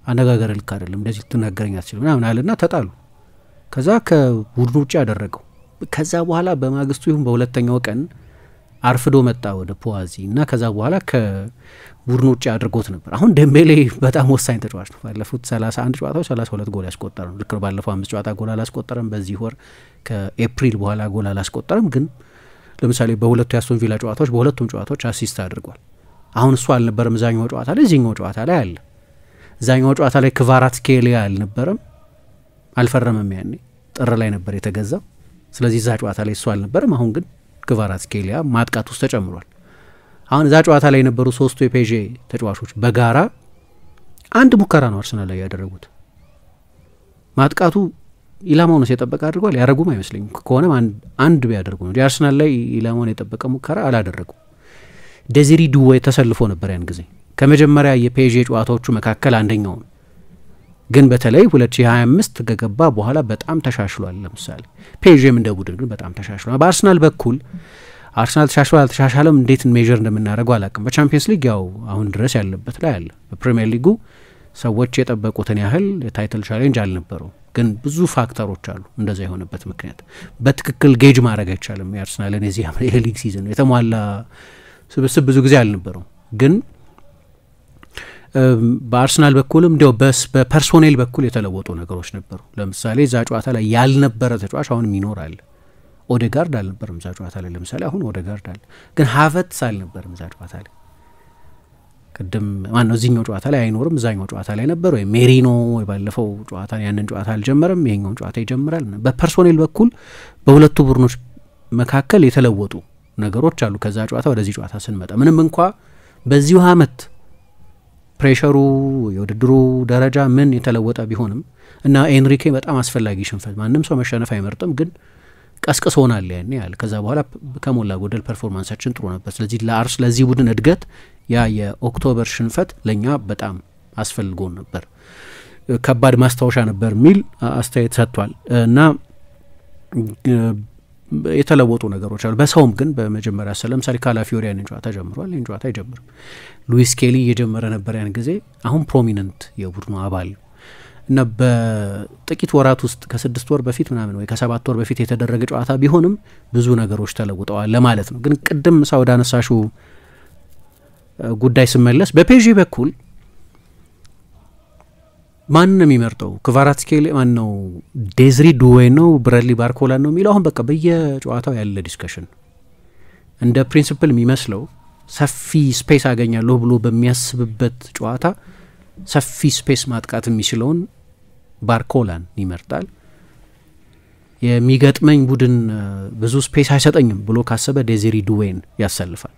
አነጋገር ልክ አይደለም እንደዚህ ትናገረኝ አትችልም ምናምን አለና ተጣሉ። ከዛ ከቡድኑ ውጭ ያደረገው ከዛ በኋላ በማግስቱ ይሁን በሁለተኛው ቀን አርፍዶ መጣ ወደ ፖዋዚ እና ከዛ በኋላ ከቡድኑ ውጭ አድርጎት ነበር። አሁን ዴምቤሌ በጣም ወሳኝ ተጫዋች ነው። ባለፉት 31 ጨዋታዎች 32 ጎል ያስቆጠረ ነው። ልክ ባለፈው 5 ጨዋታ ጎል አላስቆጠረም። በዚህ ወር ከኤፕሪል በኋላ ጎል አላስቆጠረም። ግን ለምሳሌ በሁለቱ የአስቶን ቪላ ጨዋታዎች በሁለቱም ጨዋታዎች አሲስት አድርጓል። አሁን እሱ አልነበረም እዛኛው ጨዋታ ላይ እዚህኛው ጨዋታ ላይ አለ። እዛኛው ጨዋታ ላይ ክቫራትስኬሊያ አልነበረም አልፈረመም። ያኔ ጥር ላይ ነበር የተገዛው። ስለዚህ እዛ ጨዋታ ላይ እሱ አልነበረም። አሁን ግን ክቫራትስኬሊያ ማጥቃት ውስጥ ተጨምሯል። አሁን እዛ ጨዋታ ላይ የነበሩ ሶስቱ የፔዤ ተጫዋቾች በጋራ አንድ ሙከራ ነው አርሰናል ላይ ያደረጉት። ማጥቃቱ ኢላማውን የጠበቀ አድርጓል ያረጉም አይመስለኝም። ከሆነም አንድ ቢያደርጉ ነው። አርሰናል ላይ ኢላማውን የጠበቀ ሙከራ አላደረጉም። ዴዚሪ ዱዌ ተሰልፎ ነበር ያን ጊዜ ከመጀመሪያ የፔዤ ጨዋታዎቹ መካከል አንደኛው ነው። ግን በተለይ 2025 ከገባ በኋላ በጣም ተሻሽሏል። ለምሳሌ ፔዤም እንደ ቡድን ግን በጣም ተሻሽሏል። በአርሰናል በኩል አርሰናል ተሻሽሏል አልተሻሻለም እንዴት ሜጀር እንደምናደርገው አላውቅም። በቻምፒየንስ ሊግ ያው አሁን ድረስ ያለበት ላይ አለ። በፕሪሚየር ሊጉ ሰዎች የጠበቁትን ያህል የታይትል ቻሌንጅ አልነበረው። ግን ብዙ ፋክተሮች አሉ እንደዛ የሆነበት ምክንያት በትክክል ጌጅ ማድረግ አይቻልም። የአርሰናልን የዚህ የሊግ ሲዝን የተሟላ ስብስብ ብዙ ጊዜ አልነበረው። ግን በአርሰናል በኩልም እንዲያው በፐርሶኔል በኩል የተለወጡ ነገሮች ነበሩ። ለምሳሌ እዛ ጨዋታ ላይ ያልነበረ ተጫዋች አሁንም ይኖራል። ኦዴጋርድ አልነበረም እዛ ጨዋታ ላይ ለምሳሌ አሁን ኦዴጋርድ አለ። ግን ሃቨርትዝ አልነበረም እዛ ጨዋታ ላይ ቅድም ማነው እዚህኛው ጨዋታ ላይ አይኖርም እዛኛው ጨዋታ ላይ ነበር። ወይ ሜሪኖ ወይ ባለፈው ጨዋታ ያንን ጨዋታ አልጀመረም ይሄኛውን ጨዋታ ይጀምራል። በፐርሶኔል በኩል በሁለቱ ቡድኖች መካከል የተለወጡ ነገሮች አሉ። ከዛ ጨዋታ ወደዚህ ጨዋታ ስንመጣ ምንም እንኳ በዚሁ አመት ፕሬሸሩ የውድድሩ ደረጃ ምን የተለወጠ ቢሆንም እና ኤንሪኬ በጣም አስፈላጊ ሽንፈት ማንም ሰው መሸነፍ አይመርጥም ግን ቀስቅሶናል ያኔ ያለ ከዛ በኋላ ከሞላ ጎደል ፐርፎርማንሳችን ጥሩ ነበር። ስለዚህ ለዚህ ቡድን እድገት ያ የኦክቶበር ሽንፈት ለኛ በጣም አስፈልጎን ነበር ከባድ ማስታወሻ ነበር ሚል አስተያየት ሰጥቷል። እና የተለወጡ ነገሮች አሉ በሰውም ግን በመጀመሪያ ለምሳሌ ካላፊዮሪ ያንን ጨዋታ ጀምሯል። ይህን ጨዋታ አይጀምርም። ሉዊስ ኬሊ እየጀመረ ነበር ያን ጊዜ አሁን ፕሮሚነንት የቡድኑ አባል እና በጥቂት ወራት ውስጥ ከ6 ወር በፊት ምናምን ወይ ከ7 ወር በፊት የተደረገ ጨዋታ ቢሆንም ብዙ ነገሮች ተለውጠዋል ለማለት ነው። ግን ቅድም ሳውዳ ነሳሹ ጉዳይ ስመለስ በፔዤ በኩል ማን ነው የሚመርጠው? ክቫራትስኬሊ ማን ነው? ዴዝሪ ዱዌ ነው? ብረድሊ ባርኮላ ነው የሚለው አሁን በቃ በየጨዋታው ያለ ዲስከሽን እንደ ፕሪንሲፕል የሚመስለው ሰፊ ስፔስ አገኛለሁ ብሎ በሚያስብበት ጨዋታ ሰፊ ስፔስ ማጥቃት የሚችለውን ባርኮላን ይመርጣል። የሚገጥመኝ ቡድን ብዙ ስፔስ አይሰጠኝም ብሎ ካሰበ ዴዚሪ ዱዌን ያሰልፋል።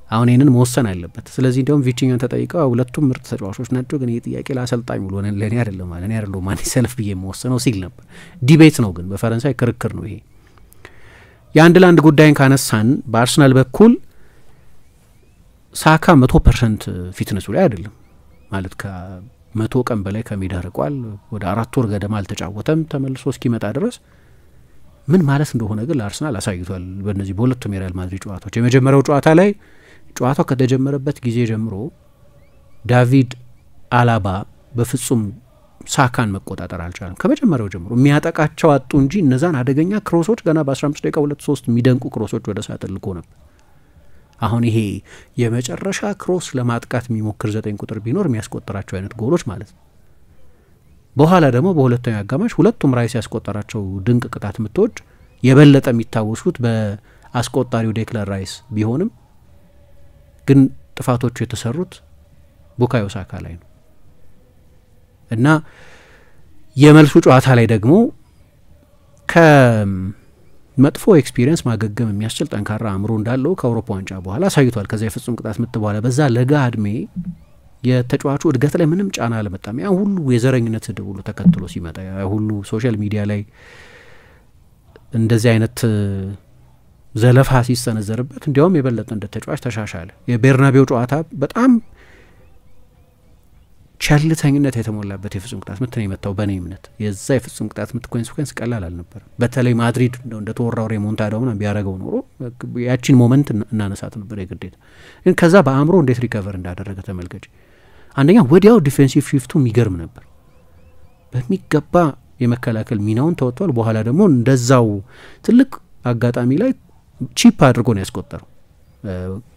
አሁን ይህንን መወሰን አለበት። ስለዚህ እንዲያውም ቪቺኛን ተጠይቀው ሁለቱም ምርጥ ተጫዋቾች ናቸው ግን ይህ ጥያቄ ለአሰልጣኝ ብሎ ለእኔ አይደለም ማለት እኔ አይደለም ማን ይሰልፍ ብዬ የምወሰነው ሲል ነበር። ዲቤት ነው ግን በፈረንሳይ ክርክር ነው ይሄ። የአንድ ለአንድ ጉዳይን ካነሳን በአርሰናል በኩል ሳካ 100% ፊትነሱ ላይ አይደለም ማለት ከ100 ቀን በላይ ከሜዳ ርቋል። ወደ 4 ወር ገደማ አልተጫወተም ተመልሶ እስኪመጣ ድረስ ምን ማለት እንደሆነ ግን ለአርሰናል አሳይቷል። በእነዚህ በሁለቱም የሪያል ማድሪድ ጨዋታዎች የመጀመሪያው ጨዋታ ላይ ጨዋታው ከተጀመረበት ጊዜ ጀምሮ ዳቪድ አላባ በፍጹም ሳካን መቆጣጠር አልቻለም። ከመጀመሪያው ጀምሮ የሚያጠቃቸው አጡ እንጂ እነዛን አደገኛ ክሮሶች ገና በ15 ደቂቃ 2-3 የሚደንቁ ክሮሶች ወደ ሳጥን ልኮ ነበር። አሁን ይሄ የመጨረሻ ክሮስ ለማጥቃት የሚሞክር 9 ቁጥር ቢኖር የሚያስቆጥራቸው አይነት ጎሎች ማለት ነው። በኋላ ደግሞ በሁለተኛው አጋማሽ ሁለቱም ራይስ ያስቆጠራቸው ድንቅ ቅጣት ምቶች የበለጠ የሚታወሱት በአስቆጣሪው ዴክላን ራይስ ቢሆንም ግን ጥፋቶቹ የተሰሩት ቡካዮ ሳካ ላይ ነው እና የመልሱ ጨዋታ ላይ ደግሞ ከመጥፎ ኤክስፒሪየንስ ማገገም የሚያስችል ጠንካራ አእምሮ እንዳለው ከአውሮፓ ዋንጫ በኋላ አሳይቷል። ከዛ የፍጹም ቅጣት ምት በኋላ በዛ ለጋ እድሜ የተጫዋቹ እድገት ላይ ምንም ጫና አልመጣም። ያ ሁሉ የዘረኝነት ስድብ ሁሉ ተከትሎ ሲመጣ ያ ሁሉ ሶሻል ሚዲያ ላይ እንደዚህ አይነት ዘለፋ ሲሰነዘርበት እንዲያውም የበለጠ እንደ ተጫዋች ተሻሻለ። የቤርናቤው ጨዋታ በጣም ቸልተኝነት የተሞላበት የፍጹም ቅጣት ምት ነው የመታው። በእኔ እምነት የዛ የፍጹም ቅጣት ምት ኮንሲኩዌንስ ቀላል አልነበረም። በተለይ ማድሪድ እንደ ተወራው ሬሞንታዳው ምናምን ቢያደርገው ኖሮ ያቺን ሞመንት እናነሳት ነበር የግዴታ። ግን ከዛ በአእምሮ እንዴት ሪከቨር እንዳደረገ ተመልከች። አንደኛ ወዲያው ዲፌንሲቭ ሺፍቱ የሚገርም ነበር። በሚገባ የመከላከል ሚናውን ተወጥቷል። በኋላ ደግሞ እንደዛው ትልቅ አጋጣሚ ላይ ቺፕ አድርጎ ነው ያስቆጠረው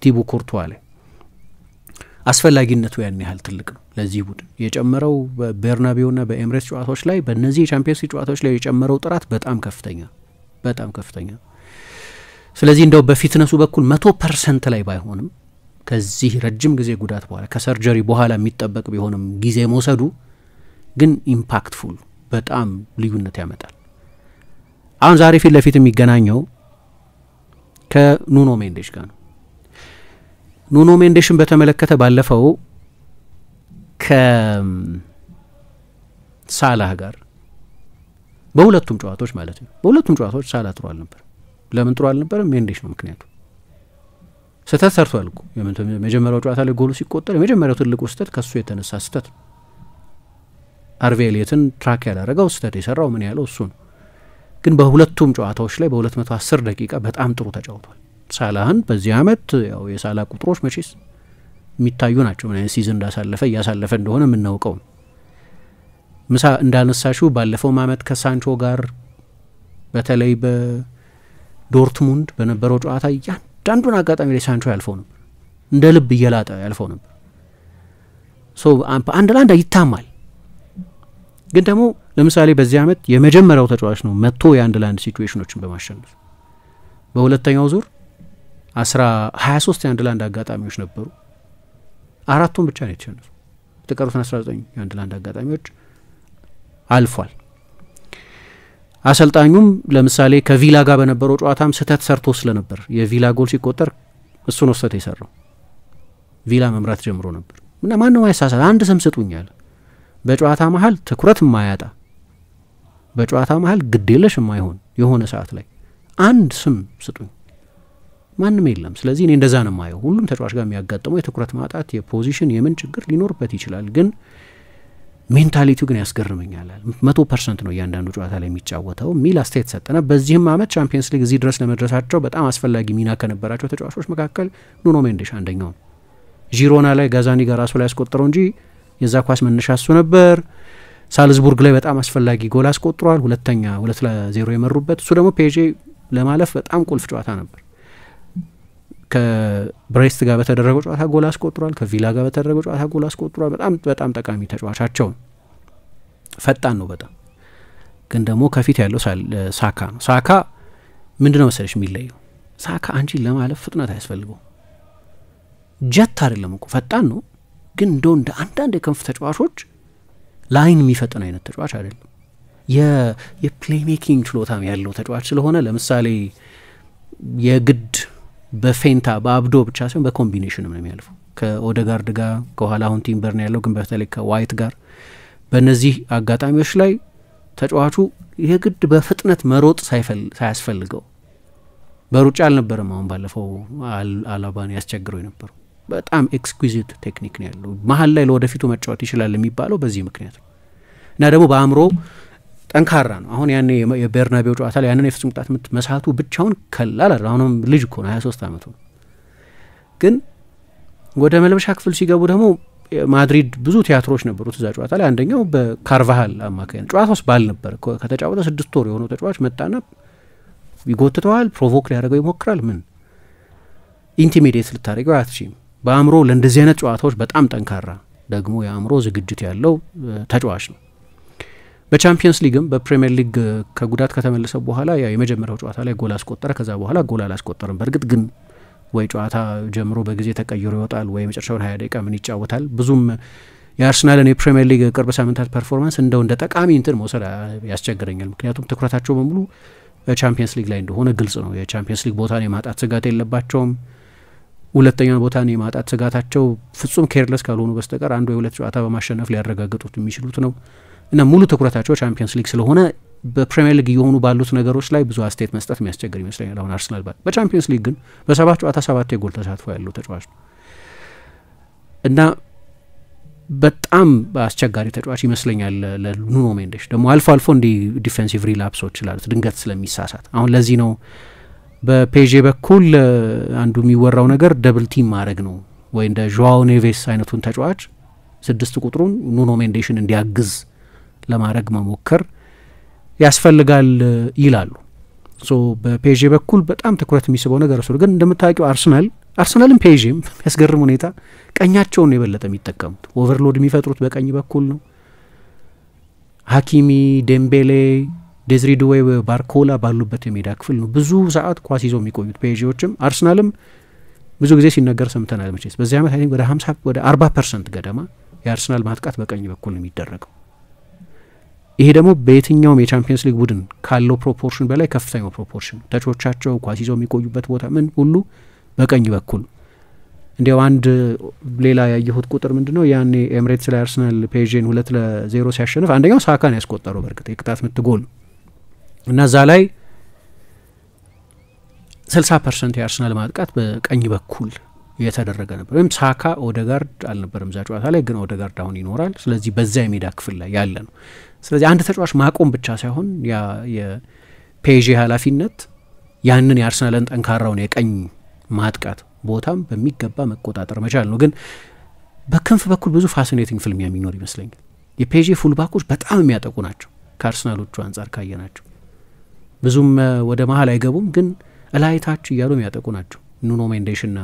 ቲቡ ኩርቷ ላይ። አስፈላጊነቱ ያን ያህል ትልቅ ነው ለዚህ ቡድን የጨመረው በቤርናቤውና በኤምሬትስ ጨዋታዎች ላይ በእነዚህ የቻምፒየንስ ሊግ ጨዋታዎች ላይ የጨመረው ጥራት በጣም ከፍተኛ። ስለዚህ እንደው በፊትነሱ በኩል 100% ላይ ባይሆንም ከዚህ ረጅም ጊዜ ጉዳት በኋላ ከሰርጀሪ በኋላ የሚጠበቅ ቢሆንም ጊዜ መውሰዱ ግን ኢምፓክትፉል በጣም ልዩነት ያመጣል። አሁን ዛሬ ፊት ለፊት የሚገናኘው ከኑኖ ሜንዴሽ ጋር ነው። ኑኖ ሜንዴሽን በተመለከተ ባለፈው ከሳላህ ጋር በሁለቱም ጨዋታዎች ማለት ነው በሁለቱም ጨዋታዎች ሳላህ ጥሩ አልነበር። ለምን ጥሩ አልነበረም? ሜንዴሽ ነው ምክንያቱ። ስህተት ሰርቷል እኮ የመጀመሪያው ጨዋታ ላይ ጎሉ ሲቆጠር የመጀመሪያው ትልቁ ስህተት ከሱ የተነሳ ስህተት ነው። አርቬ ኤሊየትን ትራክ ያላረገው ስህተት የሰራው ምን ያለው እሱ ነው። ግን በሁለቱም ጨዋታዎች ላይ በ210 ደቂቃ በጣም ጥሩ ተጫውቷል። ሳላህን በዚህ አመት ያው የሳላ ቁጥሮች መቼስ የሚታዩ ናቸው። ምን አይነት ሲዝን እያሳለፈ እንደሆነ የምናውቀው ነው። ምሳ እንዳነሳሹ ባለፈው አመት ከሳንቾ ጋር በተለይ በዶርትሙንድ በነበረው ጨዋታ ያንዳንዱን አጋጣሚ ላይ ሳንቾ ያልፈው ነበር፣ እንደ ልብ እየላጠ ያልፈው ነበር። አንድ ለአንድ ይታማል። ግን ደግሞ ለምሳሌ በዚህ አመት የመጀመሪያው ተጫዋች ነው መጥቶ የአንድ ለአንድ ሲቹዌሽኖችን በማሸነፍ። በሁለተኛው ዙር 23 የአንድ ለአንድ አጋጣሚዎች ነበሩ፣ 4ቱን ብቻ ነው የተሸነፉ። የተቀሩትን 19 የአንድ ለአንድ አጋጣሚዎች አልፏል። አሰልጣኙም ለምሳሌ ከቪላ ጋር በነበረው ጨዋታም ስህተት ሰርቶ ስለነበር የቪላ ጎል ሲቆጠር እሱ ነው ስህተት የሰራው። ቪላ መምራት ጀምሮ ነበር እና ማንም አይሳሳት አንድ ስም ስጡኛል። በጨዋታ መሀል ትኩረት የማያጣ በጨዋታ መሀል ግዴለሽ የማይሆን የሆነ ሰዓት ላይ አንድ ስም ስጡኝ፣ ማንም የለም። ስለዚህ እኔ እንደዛ ነው የማየው። ሁሉም ተጫዋች ጋር የሚያጋጥመው የትኩረት ማጣት የፖዚሽን የምን ችግር ሊኖርበት ይችላል። ግን ሜንታሊቲው ግን ያስገርመኛል። 100% ነው እያንዳንዱ ጨዋታ ላይ የሚጫወተው ሚል አስተያየት ሰጠና በዚህም አመት ቻምፒየንስ ሊግ እዚህ ድረስ ለመድረሳቸው በጣም አስፈላጊ ሚና ከነበራቸው ተጫዋቾች መካከል ኑኖ ሜንዴሽ አንደኛው ነው። ጂሮና ላይ ጋዛኒ ጋር ራሱ ላይ ያስቆጠረው እንጂ የዛ ኳስ መነሻ እሱ ነበር። ሳልዝቡርግ ላይ በጣም አስፈላጊ ጎል አስቆጥሯል። 2-0 የመሩበት እሱ ደግሞ ፔጄ ለማለፍ በጣም ቁልፍ ጨዋታ ነበር። ከብሬስት ጋር በተደረገው ጨዋታ ጎል አስቆጥሯል። ከቪላ ጋር በተደረገው ጨዋታ ጎል አስቆጥሯል። በጣም ጠቃሚ ተጫዋቻቸው ነው። ፈጣን ነው በጣም። ግን ደግሞ ከፊት ያለው ሳካ ነው። ሳካ ምንድነው መሰለሽ የሚለየው? ሳካ አንቺን ለማለፍ ፍጥነት አያስፈልገው። ጀት አይደለም እኮ ፈጣን ነው። ግን እንደው እንደ አንዳንድ የክንፍ ተጫዋቾች ላይን የሚፈጥን አይነት ተጫዋች አይደለም። የፕሌይ ሜኪንግ ችሎታም ያለው ተጫዋች ስለሆነ ለምሳሌ የግድ በፌንታ በአብዶ ብቻ ሳይሆን በኮምቢኔሽንም ነው የሚያልፈው። ከኦደጋርድ ጋር ከኋላ አሁን ቲምበር ነው ያለው፣ ግን በተለይ ከዋይት ጋር በእነዚህ አጋጣሚዎች ላይ ተጫዋቹ የግድ በፍጥነት መሮጥ ሳያስፈልገው በሩጫ አልነበረም። አሁን ባለፈው አላባን ያስቸግረው የነበረው በጣም ኤክስኩዊዚት ቴክኒክ ነው ያለው። መሀል ላይ ለወደፊቱ መጫወት ይችላል የሚባለው በዚህ ምክንያት ነው። እና ደግሞ በአእምሮ ጠንካራ ነው። አሁን ያኔ የቤርናቤው ጨዋታ ላይ ያንን የፍጹም ቅጣት ምት መሳቱ ብቻውን ከላል አይደል። አሁንም ልጅ እኮ ነው 23 አመቱ ነው። ግን ወደ መልበሻ ክፍል ሲገቡ ደግሞ ማድሪድ ብዙ ቲያትሮች ነበሩት እዛ ጨዋታ ላይ። አንደኛው በካርቫሃል አማካኝ ጨዋታ ውስጥ ባል ነበር። ከተጫወተ 6 ወር የሆነው ተጫዋች መጣና ይጎትተዋል፣ ፕሮቮክ ሊያደርገው ይሞክራል። ምን ኢንቲሚዴት ልታደርገው አትችይም። በአእምሮ ለእንደዚህ አይነት ጨዋታዎች በጣም ጠንካራ ደግሞ የአእምሮ ዝግጅት ያለው ተጫዋች ነው። በቻምፒየንስ ሊግም በፕሪሚየር ሊግ ከጉዳት ከተመለሰ በኋላ የመጀመሪያው ጨዋታ ላይ ጎል አስቆጠረ። ከዛ በኋላ ጎል አላስቆጠረም። በእርግጥ ግን ወይ ጨዋታ ጀምሮ በጊዜ ተቀይሮ ይወጣል ወይ መጨረሻውን 20 ደቂቃ ምን ይጫወታል። ብዙም የአርሰናልን የፕሪሚየር ሊግ ቅርብ ሳምንታት ፐርፎርማንስ እንደ ጠቃሚ እንትን መውሰድ ያስቸግረኛል። ምክንያቱም ትኩረታቸው በሙሉ ቻምፒየንስ ሊግ ላይ እንደሆነ ግልጽ ነው። የቻምፒየንስ ሊግ ቦታን የማጣት ስጋት የለባቸውም። ሁለተኛ ቦታን የማጣት ስጋታቸው ፍጹም ኬርለስ ካልሆኑ በስተቀር አንዱ የሁለት ጨዋታ በማሸነፍ ሊያረጋግጡት የሚችሉት ነው እና ሙሉ ትኩረታቸው ቻምፒየንስ ሊግ ስለሆነ በፕሪሚየር ሊግ የሆኑ ባሉት ነገሮች ላይ ብዙ አስተያየት መስጠት የሚያስቸግር ይመስለኛል። አሁን አርሰናል በቻምፒየንስ ሊግ ግን በ7 ጨዋታ 7 የጎል ተሳትፎ ያለው ተጫዋች ነው እና በጣም አስቸጋሪ ተጫዋች ይመስለኛል ለኑኖ ሜንዴሽ። ደግሞ አልፎ አልፎ እንዲህ ዲፌንሲቭ ሪላፕሶች ይላሉት ድንገት ስለሚሳሳት። አሁን ለዚህ ነው በፔዤ በኩል አንዱ የሚወራው ነገር ደብል ቲም ማድረግ ነው ወይ እንደ ጆዋው ኔቬስ አይነቱን ተጫዋች 6 ቁጥሩን ኑኖ ሜንዴሽን እንዲያግዝ ለማድረግ መሞከር ያስፈልጋል ይላሉ። ሶ በፔዤ በኩል በጣም ትኩረት የሚስበው ነገር እሱ ግን እንደምታውቂው አርሰናልም ፔዤም ያስገርም ሁኔታ ቀኛቸውን የበለጠ የሚጠቀሙት ኦቨርሎድ የሚፈጥሩት በቀኝ በኩል ነው። ሀኪሚ፣ ዴምቤሌ፣ ዴዝሪ ዱዌ፣ ባርኮላ ባሉበት የሜዳ ክፍል ነው ብዙ ሰዓት ኳስ ይዘው የሚቆዩት ፔዤዎችም። አርሰናልም ብዙ ጊዜ ሲነገር ሰምተናል መቼስ በዚህ ዓመት አይ ቲንክ ወደ 50 ወደ 40% ገደማ የአርሰናል ማጥቃት በቀኝ በኩል ነው የሚደረገው። ይሄ ደግሞ በየትኛውም የቻምፒየንስ ሊግ ቡድን ካለው ፕሮፖርሽን በላይ ከፍተኛው ፕሮፖርሽን ተቾቻቸው ኳስ ይዘው የሚቆዩበት ቦታ ምን ሁሉ በቀኝ በኩል። እንዲያው አንድ ሌላ ያየሁት ቁጥር ምንድነው ያኔ ኤምሬትስ ላይ አርሰናል ፔዤን 2-0 ሲያሸንፍ አንደኛው ሳካን ያስቆጠረው በርግጥ የቅጣት ምት ጎል እና እዛ ላይ 60% የአርሰናል ማጥቃት በቀኝ በኩል የተደረገ ነበር። ወይም ሳካ ኦዴጋርድ አልነበረም እዛ ጨዋታ ላይ ግን ኦዴጋርድ አሁን ይኖራል። ስለዚህ በዛ የሜዳ ክፍል ላይ ያለ ነው። ስለዚህ አንድ ተጫዋች ማቆም ብቻ ሳይሆን ያ የፔዤ ኃላፊነት ያንን የአርሰናልን ጠንካራውን የቀኝ ማጥቃት ቦታም በሚገባ መቆጣጠር መቻል ነው። ግን በክንፍ በኩል ብዙ ፋሲኔቲንግ ፍልሚያ የሚኖር ይመስለኛል። የፔዤ ፉልባኮች በጣም የሚያጠቁ ናቸው ከአርሰናሎቹ አንጻር ካየናቸው። ብዙም ወደ መሀል አይገቡም ግን እላይታች እያሉ የሚያጠቁ ናቸው። ኑኖ ሜንዴሽና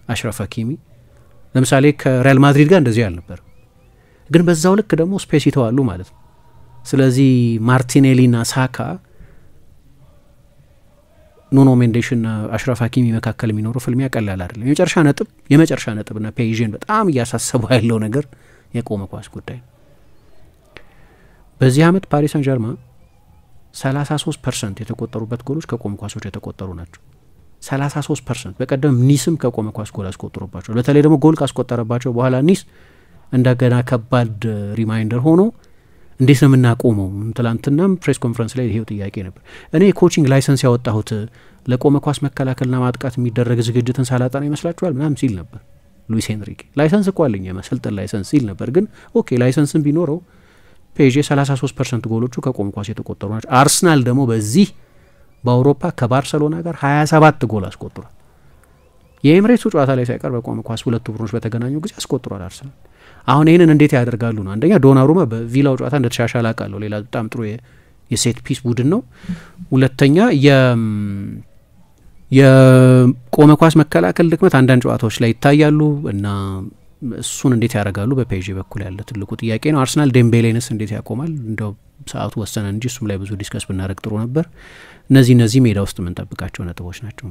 አሽራፍ ሀኪሚ ለምሳሌ ከሪያል ማድሪድ ጋር እንደዚህ አልነበር፣ ግን በዛው ልክ ደግሞ ስፔስ ይተዋሉ ማለት ነው። ስለዚህ ማርቲኔሊና ሳካ ኑኖ ሜንዴሽና አሽራፍ ሀኪሚ መካከል የሚኖረው ፍልሚያ ቀላል አይደለም። የመጨረሻ ነጥብና ፔዤን በጣም እያሳሰበው ያለው ነገር የቆመ ኳስ ጉዳይ ነው። በዚህ ዓመት ፓሪስ ሳን ጀርማ 33% የተቆጠሩበት ጎሎች ከቆመ ኳሶች የተቆጠሩ ናቸው። 33%። በቀደም ኒስም ከቆመ ኳስ ጎል አስቆጥሮባቸው፣ በተለይ ደግሞ ጎል ካስቆጠረባቸው በኋላ ኒስ እንደገና ከባድ ሪማይንደር ሆኖ እንዴት ነው የምናቆመው? ትላንትናም ፕሬስ ኮንፈረንስ ላይ ይሄው ጥያቄ ነበር። እኔ ኮቺንግ ላይሰንስ ያወጣሁት ለቆመ ኳስ መከላከልና ማጥቃት የሚደረግ ዝግጅትን ሳላጠና ይመስላችኋል ምናምን ሲል ነበር ሉዊስ ሄንሪኬ። ላይሰንስ እኮ አለኝ የመሰልጠን ላይሰንስ ሲል ነበር። ግን ኦኬ ላይሰንስም ቢኖረው ፔዤ 33% ጎሎቹ ከቆመ ኳስ የተቆጠሩ ናቸው። አርሰናል ደግሞ በዚህ በአውሮፓ ከባርሰሎና ጋር 27 ጎል አስቆጥሯል። የኤምሬትሱ ጨዋታ ላይ ሳይቀር በቆመ ኳስ ሁለቱ ቡድኖች በተገናኙ ጊዜ አስቆጥሯል አርሰናል። አሁን ይህንን እንዴት ያደርጋሉ ነው? አንደኛ ዶናሩማ በቪላው ጨዋታ እንደተሻሻለ አውቃለሁ። ሌላ በጣም ጥሩ የሴት ፒስ ቡድን ነው። ሁለተኛ የቆመ ኳስ መከላከል ድክመት አንዳንድ ጨዋታዎች ላይ ይታያሉ እና እሱን እንዴት ያደርጋሉ በፔዤ በኩል ያለ ትልቁ ጥያቄ ነው። አርሰናል ዴምቤሌንስ እንዴት ያቆማል? እንደው ሰዓቱ ወሰነ እንጂ እሱም ላይ ብዙ ዲስከስ ብናደርግ ጥሩ ነበር። እነዚህ ሜዳ ውስጥ የምንጠብቃቸው ነጥቦች ናቸው።